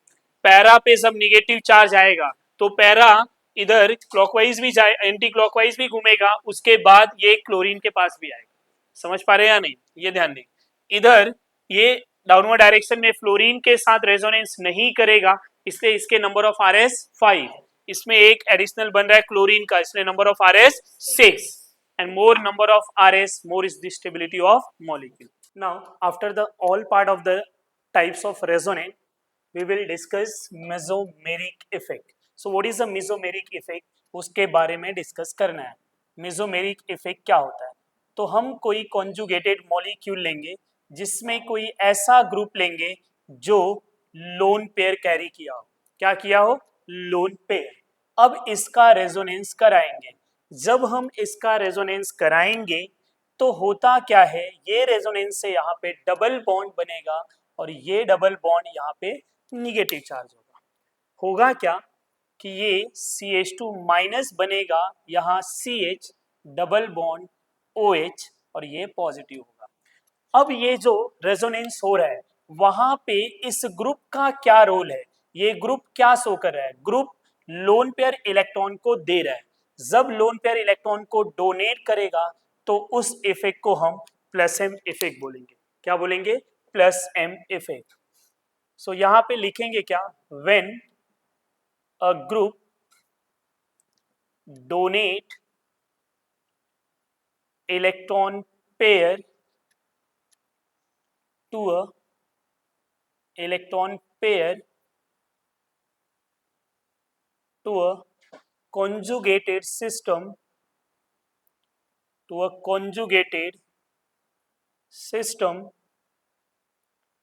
पैरा पे जब निगेटिव चार्ज आएगा तो पैरा इधर क्लॉकवाइज भी जाए, एंटी क्लॉकवाइज भी घूमेगा, उसके बाद ये क्लोरीन के पास भी आएगा। समझ पा रहे हैं या नहीं? ये ध्यान दें, इधर ये डाउनवर्ड डायरेक्शन में फ्लोरीन के साथ रेजोनेंस नहीं करेगा, इसलिए इसके नंबर ऑफ आरएस 5, इसमें एक एडिशनल बन रहा है क्लोरीन का, इसलिए number of RS 6, and more number of RS, more is the stability of molecule. Now, after the all part of the types of resonance, we will discuss mesomeric effect. So, what is the mesomeric effect? उसके बारे में discuss करना है। Mesomeric effect क्या होता है? तो हम कोई कॉन्जुगेटेड मॉलिक्यूल लेंगे जिसमें कोई ऐसा ग्रुप लेंगे जो लोन पेयर कैरी किया हो। क्या किया हो? Lone pair. अब इसका रेजोनेंस कराएंगे। जब हम इसका रेजोनेंस कराएंगे तो होता क्या है, ये रेजोनेंस से यहाँ पे डबल बॉन्ड बनेगा और ये डबल बॉन्ड यहाँ पे निगेटिव चार्ज होगा। होगा क्या कि ये CH2 माइनस बनेगा, यहाँ CH डबल बॉन्ड OH और ये पॉजिटिव होगा। अब ये जो रेजोनेंस हो रहा है वहां पे इस ग्रुप का क्या रोल है, ये ग्रुप क्या शो कर रहा है, ग्रुप लोन पेयर इलेक्ट्रॉन को दे रहा है। जब लोन पेयर इलेक्ट्रॉन को डोनेट करेगा तो उस इफेक्ट को हम प्लस एम इफेक्ट बोलेंगे। क्या बोलेंगे? Plus M effect. सो यहां पे लिखेंगे क्या, when a group donate electron pair to a electron pair to a conjugated system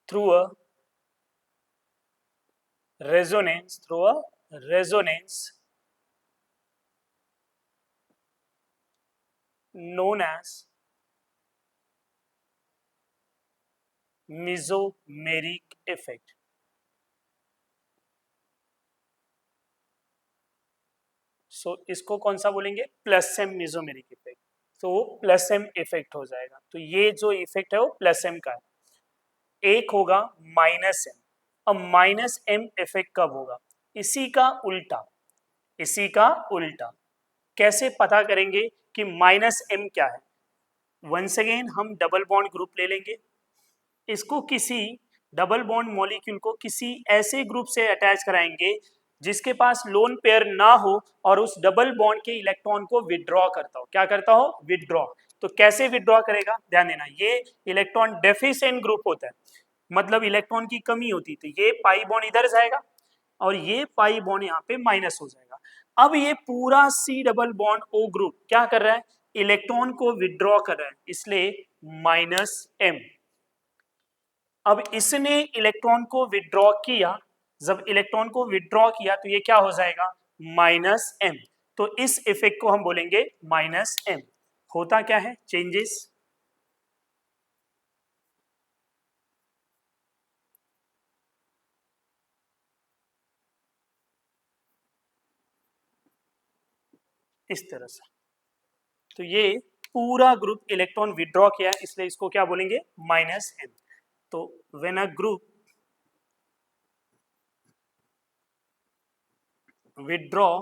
through a resonance known as mesomeric effect। So इसको कौन सा बोलेंगे? Plus M mesomeric effect. तो वो प्लस एम इफेक्ट हो जाएगा। तो ये जो इफेक्ट है वो प्लस एम का है। एक होगा माइनस एम। अब माइनस एम इफेक्ट कब होगा? इसी का उल्टा, इसी का उल्टा। कैसे पता करेंगे कि माइनस एम क्या है? वंस अगेन हम डबल बॉन्ड ग्रुप ले लेंगे, इसको किसी डबल बॉन्ड मॉलिक्यूल को किसी ऐसे ग्रुप से अटैच कराएंगे जिसके पास लोन पेयर ना हो और उस डबल बॉन्ड के इलेक्ट्रॉन को विड्रॉ करता हो। क्या करता हो? विड्रॉ। तो कैसे विड्रॉ करेगा? ध्यान देना, ये इलेक्ट्रॉन डेफिशिएंट ग्रुप होता है, मतलब इलेक्ट्रॉन की कमी होती, तो ये पाई बॉन्ड इधर जाएगा और ये पाई बॉन्ड यहाँ पे माइनस हो जाएगा। अब ये पूरा C double bond O group क्या कर रहा है? इलेक्ट्रॉन को विड्रॉ कर रहा है, इसलिए माइनस एम। अब इसने इलेक्ट्रॉन को विड्रॉ किया, जब इलेक्ट्रॉन को विड्रॉ किया तो ये क्या हो जाएगा? Minus M. तो इस इफेक्ट को हम बोलेंगे माइनस एम। होता क्या है? चेंजेस इस तरह से। तो ये पूरा ग्रुप इलेक्ट्रॉन विड्रॉ किया है, इसलिए इसको क्या बोलेंगे? Minus M. तो when a group withdraw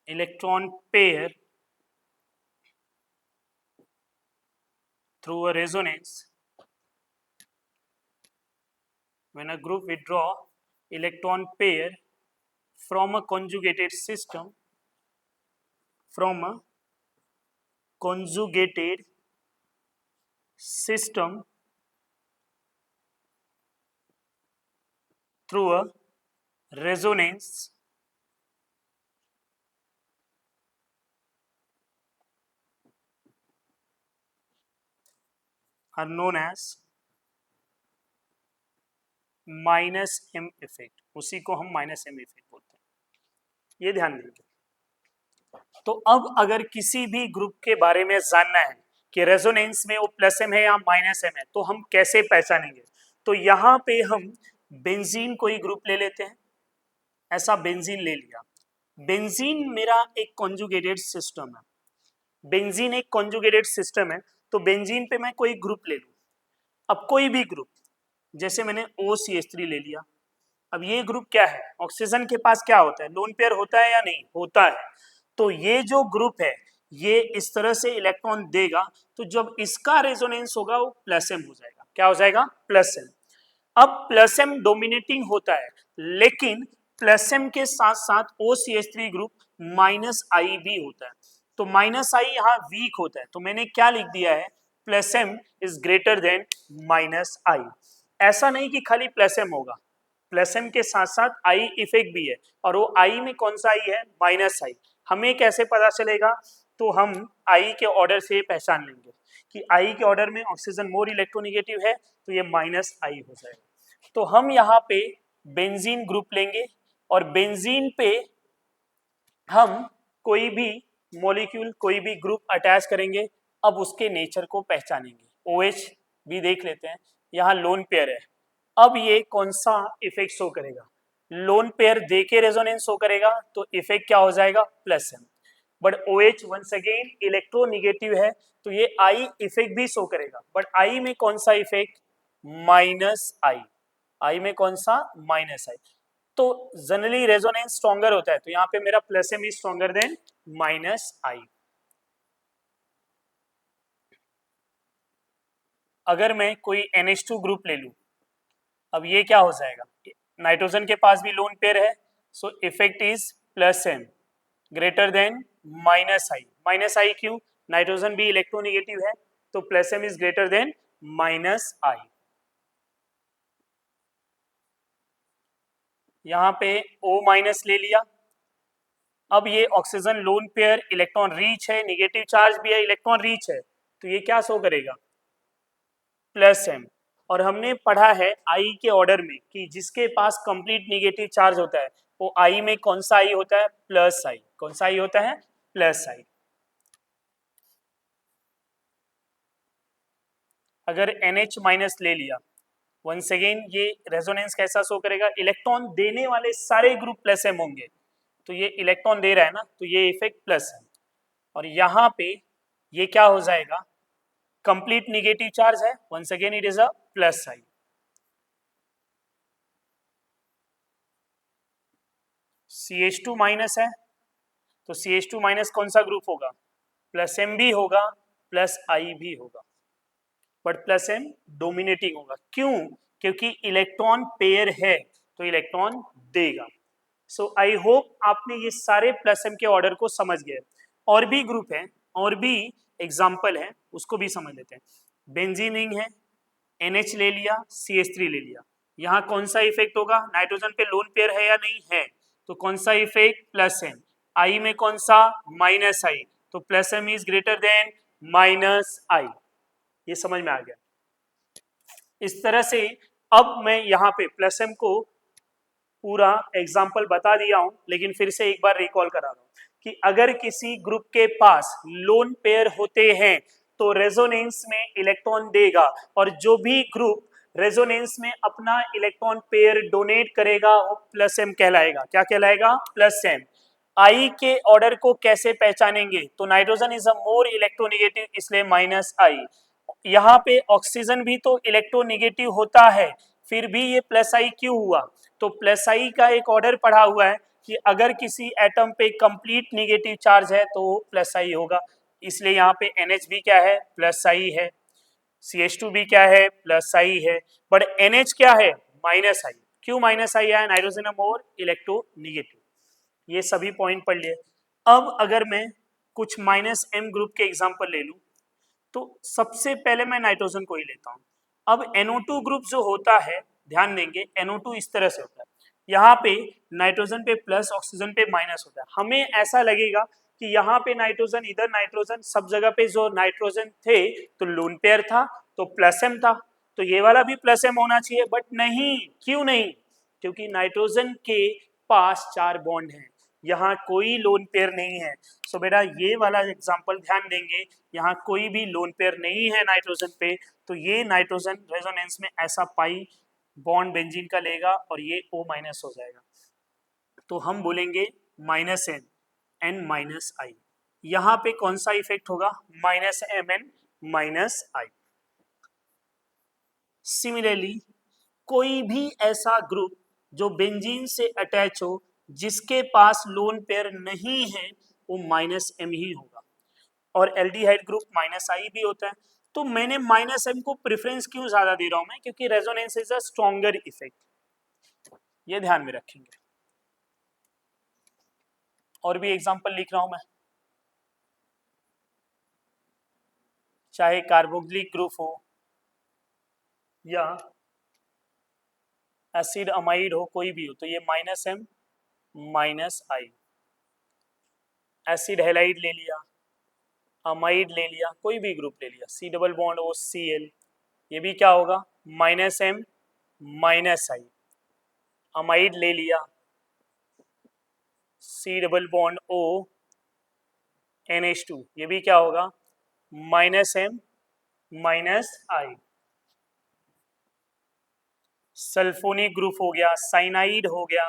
electron pair through a resonance, when a group withdraw electron pair from a conjugated system through a resonance are known as minus M effect. उसी को हम माइनस एम इफेक्ट बोलते हैं, ये ध्यान देंगे। तो अब अगर किसी भी ग्रुप के बारे में जानना है कि रेजोनेंस में वो प्लस एम है या माइनस एम है, तो हम कैसे पहचानेंगे? तो यहाँ पे हम बेंजीन कोई ग्रुप ले लेते हैं, ऐसा बेंजीन ले लिया। बेंजीन मेरा एक कॉन्जुगेटेड सिस्टम है, बेंजीन एक कॉन्जुगेटेड सिस्टम है, तो बेंजीन पे मैं कोई ग्रुप ले लूं। अब कोई भी ग्रुप, जैसे मैंने OCH3 ले लिया। अब ये ग्रुप क्या है? ऑक्सीजन के पास क्या होता है? लोन पेयर होता है या नहीं होता है? तो ये जो ग्रुप है ये इस तरह से इलेक्ट्रॉन देगा, तो जब इसका रेजोनेंस होगा वो प्लस एम हो जाएगा। क्या हो जाएगा? Plus M. अब प्लस एम डोमिनेटिंग होता है, लेकिन प्लस एम के साथ साथ OCH3 ग्रुप माइनस आई भी होता है। तो माइनस आई यहाँ वीक होता है, तो मैंने क्या लिख दिया है? Plus M is greater than minus I. ऐसा नहीं कि खाली प्लस एम होगा, प्लस एम के साथ साथ आई इफेक्ट भी है, और वो आई में कौन सा आई है? माइनस आई। हमें कैसे पता चलेगा? तो हम आई के ऑर्डर से पहचान लेंगे कि आई के ऑर्डर में ऑक्सीजन मोर इलेक्ट्रोनिगेटिव है, तो ये माइनस आई हो जाएगा। तो हम यहाँ पे बेंजीन ग्रुप लेंगे और बेंजीन पे हम कोई भी मॉलिक्यूल कोई भी ग्रुप अटैच करेंगे, अब उसके नेचर को पहचानेंगे। OH भी देख लेते हैं, यहाँ लोन पेयर है। अब ये कौन सा इफेक्ट शो करेगा? लोन पेयर दे के रेजोनेंस शो करेगा, तो इफेक्ट क्या हो जाएगा? +m। But OH once again electronegative है, तो ये I इफेक्ट भी शो करेगा, बट I में कौन सा इफेक्ट? -I। I में कौन सा? -I। तो जनरली रेजोनेंस स्ट्रॉन्गर होता है, तो यहाँ पे मेरा +m is stronger than -I। अगर मैं कोई NH2 ग्रुप ले लूं, अब ये क्या हो जाएगा? नाइट्रोजन के पास भी लोन पेयर है, so effect is +m greater than -I। -I क्यों? नाइट्रोजन भी इलेक्ट्रोनिगेटिव है, तो +m is greater than -I। यहाँ पे O- ले लिया। अब ये oxygen lone pair electron rich है, निगेटिव चार्ज भी है, इलेक्ट्रॉन रीच है, तो ये क्या शो करेगा? +m। और हमने पढ़ा है I के ऑर्डर में कि जिसके पास कंप्लीट निगेटिव चार्ज होता है वो I में कौन सा I होता है? +I। कौन सा I होता है? +I। अगर NH- ले लिया, वंस अगेन ये रेजोनेंस कैसा शो करेगा? इलेक्ट्रॉन देने वाले सारे ग्रुप +m होंगे, तो ये इलेक्ट्रॉन दे रहा है ना, तो ये इफेक्ट +m। और यहाँ पे ये क्या हो जाएगा? कंप्लीट निगेटिव चार्ज है, once again it is a +I। CH2- है, तो CH2- कौन सा ग्रुप होगा? +m भी होगा, +I भी होगा, बट +m डोमिनेटिंग होगा। क्यों? क्योंकि इलेक्ट्रॉन पेयर है, तो इलेक्ट्रॉन देगा। सो आई होप आपने ये सारे +m के ऑर्डर को समझ गए। और भी ग्रुप हैं, और भी एग्जाम्पल है, उसको भी समझ लेते हैं। बेंजीन रिंग है, NH ले लिया, CH3 ले लिया, यहाँ कौन सा इफेक्ट होगा? नाइट्रोजन पे लोन पेयर है या नहीं है, तो कौन सा इफेक्ट? +m। I में कौन सा? -I, तो +m is greater than -I। ये समझ में आ गया? इस तरह से अब मैं यहाँ पे +m को पूरा एग्जाम्पल बता दिया हूं, लेकिन फिर से एक बार रिकॉल करा रहा हूं कि अगर किसी ग्रुप के पास लोन पेयर होते हैं तो रेजोनेंस में इलेक्ट्रॉन देगा, और जो भी ग्रुप रेजोनेंस में अपना इलेक्ट्रॉन पेयर डोनेट करेगा वो +m कहलाएगा। क्या कहलाएगा? +m। I के ऑर्डर को कैसे पहचानेंगे? तो nitrogen is a more electronegative, इसलिए -I। यहाँ पे ऑक्सीजन भी तो इलेक्ट्रोनिगेटिव होता है, फिर भी ये +I क्यों हुआ? तो +I का एक ऑर्डर पढ़ा हुआ है कि अगर किसी एटम पे कंप्लीट निगेटिव चार्ज है तो +I होगा, इसलिए यहाँ पे NH भी क्या है? +I है। CH2 भी क्या है? +I है। बट NH क्या है? -I। क्यों -I आया? Nitrogen more electronegative. ये सभी पॉइंट पढ़ लिए। अब अगर मैं कुछ -m ग्रुप के एग्जांपल ले लूं, तो सबसे पहले मैं नाइट्रोजन को ही लेता हूं। अब NO2 ग्रुप जो होता है, ध्यान देंगे, NO2 इस तरह से होता है, यहाँ पे नाइट्रोजन पे प्लस, ऑक्सीजन पे माइनस होता है। हमें ऐसा लगेगा कि यहाँ पे नाइट्रोजन, इधर नाइट्रोजन, सब जगह पे जो नाइट्रोजन थे तो लोन पेयर था, तो +m था, तो ये वाला भी +m होना चाहिए, बट नहीं। क्यों नहीं? क्योंकि नाइट्रोजन के पास 4 बॉन्ड हैं, यहाँ कोई लोन पेयर नहीं है। सो बेटा ये वाला एग्जांपल ध्यान देंगे, यहाँ कोई भी लोन पेयर नहीं है नाइट्रोजन पे, तो ये नाइट्रोजन रेजोनेंस में ऐसा पाई बॉन्ड बेंजीन का लेगा और ये O- हो जाएगा, तो हम बोलेंगे -n, n-I। यहाँ पे कौन सा इफेक्ट होगा? -mn-I। सिमिलरली कोई भी ऐसा ग्रुप जो बेंजीन से अटैच हो जिसके पास लोन पेयर नहीं है वो -m ही होगा, और एल्डिहाइड ग्रुप -I भी होता है। तो मैंने -m को प्रेफरेंस क्यों ज्यादा दे रहा हूं मैं? क्योंकि resonance is a stronger effect, ये ध्यान में रखेंगे। और भी एग्जांपल लिख रहा हूं मैं, चाहे कार्बोक्सिलिक ग्रुप हो या एसिड अमाइड हो, कोई भी हो, तो ये -m-I। एसिड हैलाइड ले लिया, अमाइड ले लिया, कोई भी ग्रुप ले लिया, C++ ये भी क्या होगा? -m-I। अमाइड ले लिया, C++ NH2, ये भी क्या होगा -M -I। सल्फोनिक ग्रुप हो गया, साइनाइड हो गया,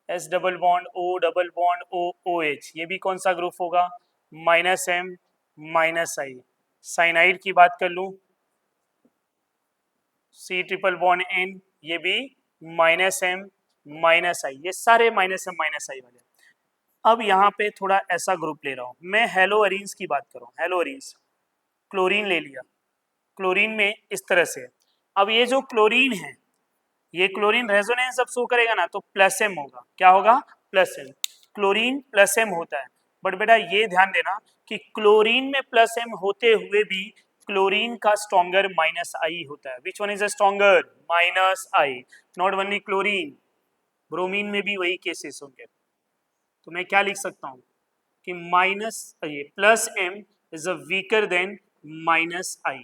S double bond O, OH, ये भी कौन सा ग्रुप होगा -M -I। साइनाइड की बात कर लूं, C ट्रिपल बॉन्ड N, ये भी -M -I, ये सारे -M -I वाले। अब यहाँ पे थोड़ा ऐसा ग्रुप ले रहा हूँ मैं, हेलोअरीन्स की बात कर रहा हूँ, हेलोअरीन्स, क्लोरीन ले लिया, क्लोरीन में इस तरह से। अब ये जो क्लोरीन है, ये क्लोरीन रेजोनेंस जब शो करेगा ना तो +M होगा, क्या होगा +M, क्लोरीन +M होता है। बट बेटा ये ध्यान देना कि क्लोरीन में +M होते हुए भी क्लोरीन का स्ट्रॉन्गर -I होता है। विच one is a stronger -I, not only chlorine, bromine में भी वही केसेस होंगे। तो मैं क्या लिख सकता हूँ कि +M is a weaker then -I।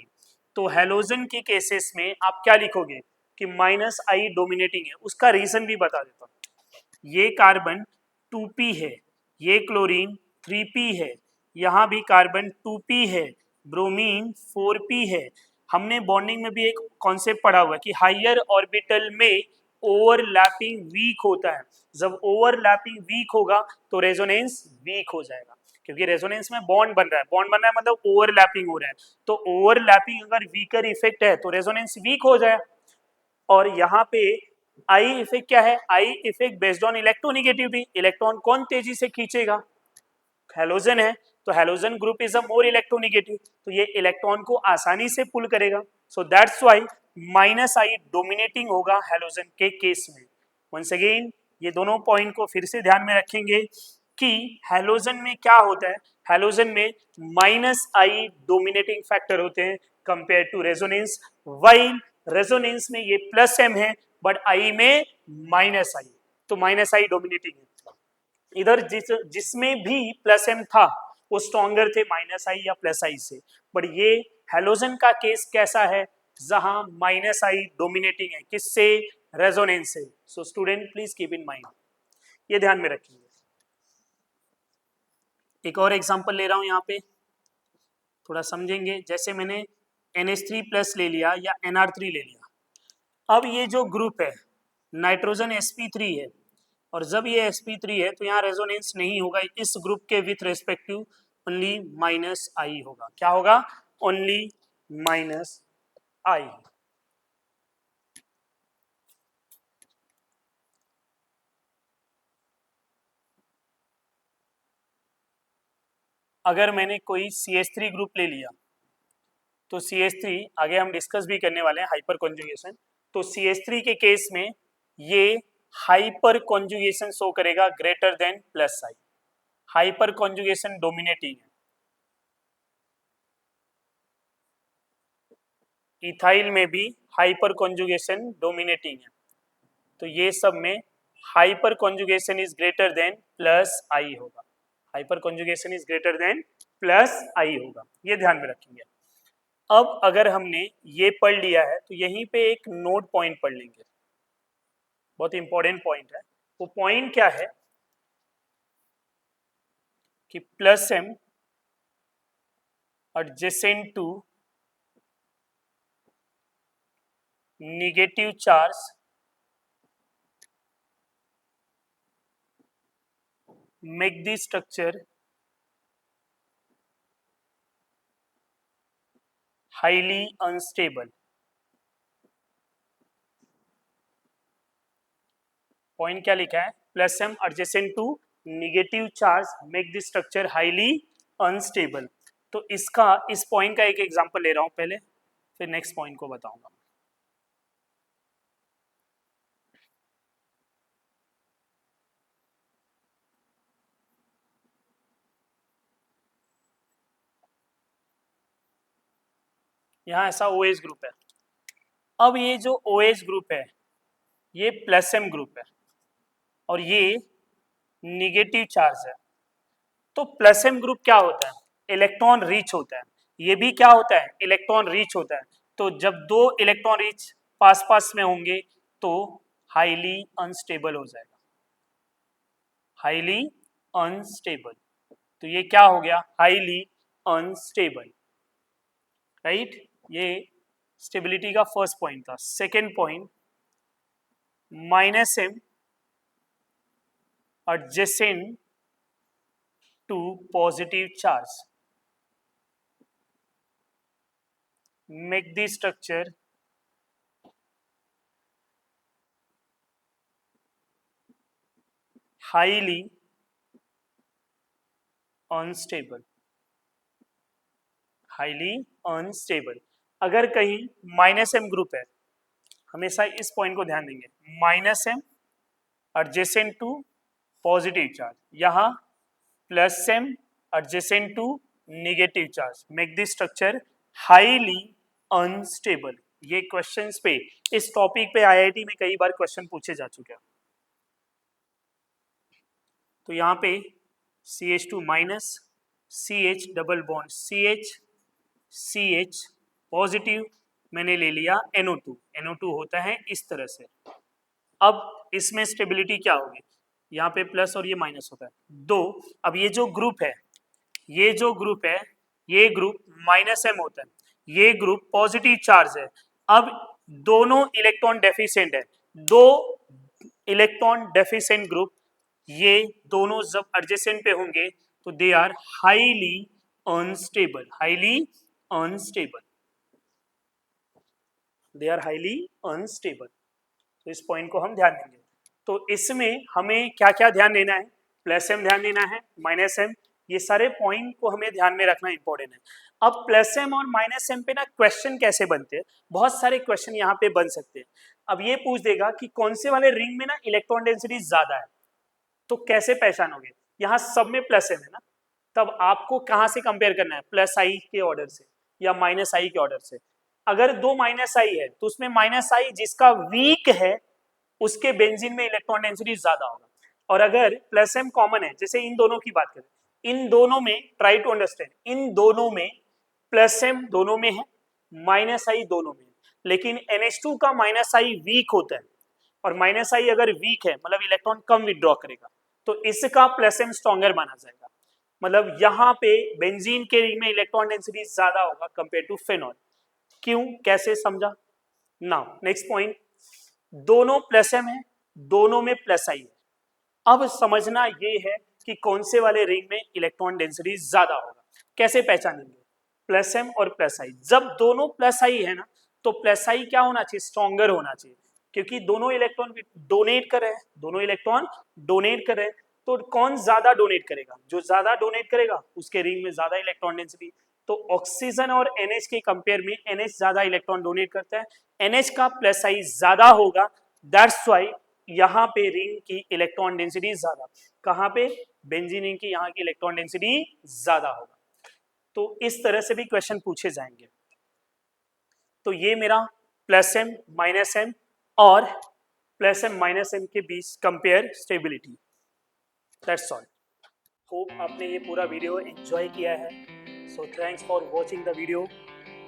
तो हेलोजन के केसेस में आप क्या लिखोगे कि -I डोमिनेटिंग है। उसका रीजन भी बता देता हूँ। ये कार्बन 2p है, ये क्लोरीन 3p है, यहाँ भी कार्बन 2p है, ब्रोमीन 4p है। हमने बॉन्डिंग में भी एक कॉन्सेप्ट पढ़ा हुआ है कि हायर ऑर्बिटल में ओवरलैपिंग वीक होता है। जब ओवरलैपिंग वीक होगा तो रेजोनेंस वीक हो जाएगा, क्योंकि रेजोनेंस में बॉन्ड बन रहा है, बॉन्ड बन रहा है मतलब ओवरलैपिंग हो रहा है। तो ओवरलैपिंग अगर वीकर इफेक्ट है तो रेजोनेंस वीक हो जाए। और यहाँ पे आई इफेक्ट क्या है, I effect based on electronegativity, electron कौन तेजी से खींचेगा, हेलोजन है, तो halogen group is a more electronegative, तो ये इलेक्ट्रॉन को आसानी से पुल करेगा। So that's why -I dominating होगा हेलोजन के केस में। वंस अगेन ये दोनों पॉइंट को फिर से ध्यान में रखेंगे कि हेलोजन में क्या होता है, हेलोजन में -I डोमिनेटिंग फैक्टर होते हैं compare to resonance, while resonance में ये +M है बट I में -I, तो -I डोमिनेटिंग है। इधर जिसमें भी +M था वो स्ट्रॉन्गर थे -I या +I से। बट ये हेलोजन का केस कैसा है, जहां -I डोमिनेटिंग है, किससे, रेजोनेंस से। So student please keep in mind, ये ध्यान में रखेंगे। एक और एग्जांपल ले रहा हूं यहाँ पे, थोड़ा समझेंगे। जैसे मैंने NH3+ ले लिया या NR3 ले लिया। अब ये जो ग्रुप है नाइट्रोजन sp3 है, और जब ये sp3 है तो यहाँ रेजोनेंस नहीं होगा इस ग्रुप के विथ रेस्पेक्टिव, ओनली -I होगा। क्या होगा, ओनली -I। अगर मैंने कोई CH3 ग्रुप ले लिया तो CH3 आगे हम डिस्कस भी करने वाले हैं, हाइपर कॉन्जुगेशन। तो CH3 के केस में ये हाइपर कॉन्जुगेशन शो करेगा greater than +I, hyper conjugation dominating है। इथाइल में भी हाइपर कॉन्जुगेशन डोमिनेटिंग है। तो ये सब में hyper conjugation is greater than +I होगा, hyper conjugation is greater than +I होगा, ये ध्यान में रखेंगे। अब अगर हमने ये पढ़ लिया है तो यहीं पे एक नोट पॉइंट पढ़ लेंगे, बहुत इंपॉर्टेंट पॉइंट है। वो पॉइंट क्या है कि +M adjacent to negative charge make the structure highly unstable। Point क्या लिखा है, +M adjacent to negative charge make the structure highly unstable। तो इसका, इस पॉइंट का एक एग्जांपल ले रहा हूं पहले, फिर नेक्स्ट पॉइंट को बताऊंगा। यहाँ ऐसा OH ग्रुप है। अब ये जो OH ग्रुप है ये +M ग्रुप है और ये निगेटिव चार्ज है। तो +M ग्रुप क्या होता है, इलेक्ट्रॉन रिच होता है। ये भी क्या होता है, इलेक्ट्रॉन रिच होता है। तो जब दो इलेक्ट्रॉन रिच पास पास में होंगे तो हाईली अनस्टेबल हो जाएगा, हाईली अनस्टेबल। तो ये क्या हो गया, हाईली अनस्टेबल, राइट। ये स्टेबिलिटी का फर्स्ट पॉइंट था। Second point, -m adjacent to positive charge make the structure highly unstable, highly unstable. अगर कहीं -m ग्रुप है, हमेशा इस पॉइंट को ध्यान देंगे, -m adjacent to positive charge, यहाँ +m adjacent to negative charge make the structure highly unstable. ये क्वेश्चंस पे, इस टॉपिक पे आईआईटी में कई बार क्वेश्चन पूछे जा चुके हैं। तो यहाँ पे CH2 minus, CH double bond CH positive, मैंने ले लिया NO2, NO2 होता है इस तरह से। अब इसमें स्टेबिलिटी क्या होगी, यहाँ पे प्लस और ये माइनस होता है दो। अब ये जो ग्रुप है, ये जो ग्रुप है, ये ग्रुप -m होता है, ये ग्रुप पॉजिटिव चार्ज है। अब दोनों इलेक्ट्रॉन डेफिशिएंट है, दो इलेक्ट्रॉन डेफिशिएंट ग्रुप, ये दोनों जब एडजेसेंट पे होंगे तो they are highly unstable, highly unstable, they are highly unstable. तो इस पॉइंट को हम ध्यान देंगे। तो इसमें हमें क्या क्या ध्यान देना है, +m ध्यान देना है, -m, ये सारे पॉइंट को हमें ध्यान में रखना इंपॉर्टेंट है। अब +m और -m पे ना क्वेश्चन कैसे बनते हैं, बहुत सारे क्वेश्चन यहाँ पे बन सकते हैं। अब ये पूछ देगा कि कौन से वाले रिंग में ना इलेक्ट्रॉन डेंसिटी ज्यादा है, तो कैसे पहचानोगे, यहाँ सब में +m है ना, तब आपको कहाँ से कंपेयर करना है, +i के ऑर्डर से या -i के ऑर्डर से। अगर दो -i है तो उसमें -i जिसका वीक है उसके बेंजीन में इलेक्ट्रॉन डेंसिटी ज्यादा होगा। और अगर +m कॉमन है, जैसे इन दोनों की बात करें, इन दोनों में, ट्राई टू अंडरस्टैंड, इन दोनों में +m दोनों में है, -i दोनों में है, लेकिन NH2 का -i वीक होता है, और -i अगर वीक है मतलब इलेक्ट्रॉन कम विड्रॉ करेगा, तो इसका +m स्ट्रॉन्गर माना जाएगा। मतलब यहाँ पे बेंजीन के रिंग में इलेक्ट्रॉन डेंसिटी ज्यादा होगा कंपेयर टू फेनॉल। क्यों, कैसे, समझा। नाउ नेक्स्ट पॉइंट, दोनों +m है, दोनों में +i है। अब समझना ये है कि कौन से वाले रिंग में इलेक्ट्रॉन डेंसिटी ज्यादा होगा, कैसे पहचानेंगे, +m और +i। जब दोनों +i है ना, तो +i क्या होना चाहिए, स्ट्रॉन्गर होना चाहिए, क्योंकि दोनों इलेक्ट्रॉन डोनेट कर रहे हैं, दोनों इलेक्ट्रॉन डोनेट कर रहे हैं, तो कौन ज्यादा डोनेट करेगा, जो ज्यादा डोनेट करेगा उसके रिंग में ज्यादा इलेक्ट्रॉन डेंसिटी। तो ऑक्सीजन और NH के कंपेयर में NH ज्यादा इलेक्ट्रॉन डोनेट करता है, NH का +i ज्यादा होगा, दैट्स व्हाई यहाँ पे रिंग की इलेक्ट्रॉन डेंसिटी ज्यादा, कहाँ पे, बेंजीन रिंग की यहाँ की इलेक्ट्रॉन डेंसिटी ज्यादा होगा। तो इस तरह से भी क्वेश्चन पूछे जाएंगे। तो ये मेरा +m -m और +m -m के बीच compare stability, that's all. Hope आपने ये पूरा वीडियो एंजॉय किया है। So thanks for watching the video,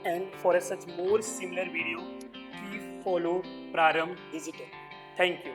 and for such more similar video please follow Prarambh digital. Thank you.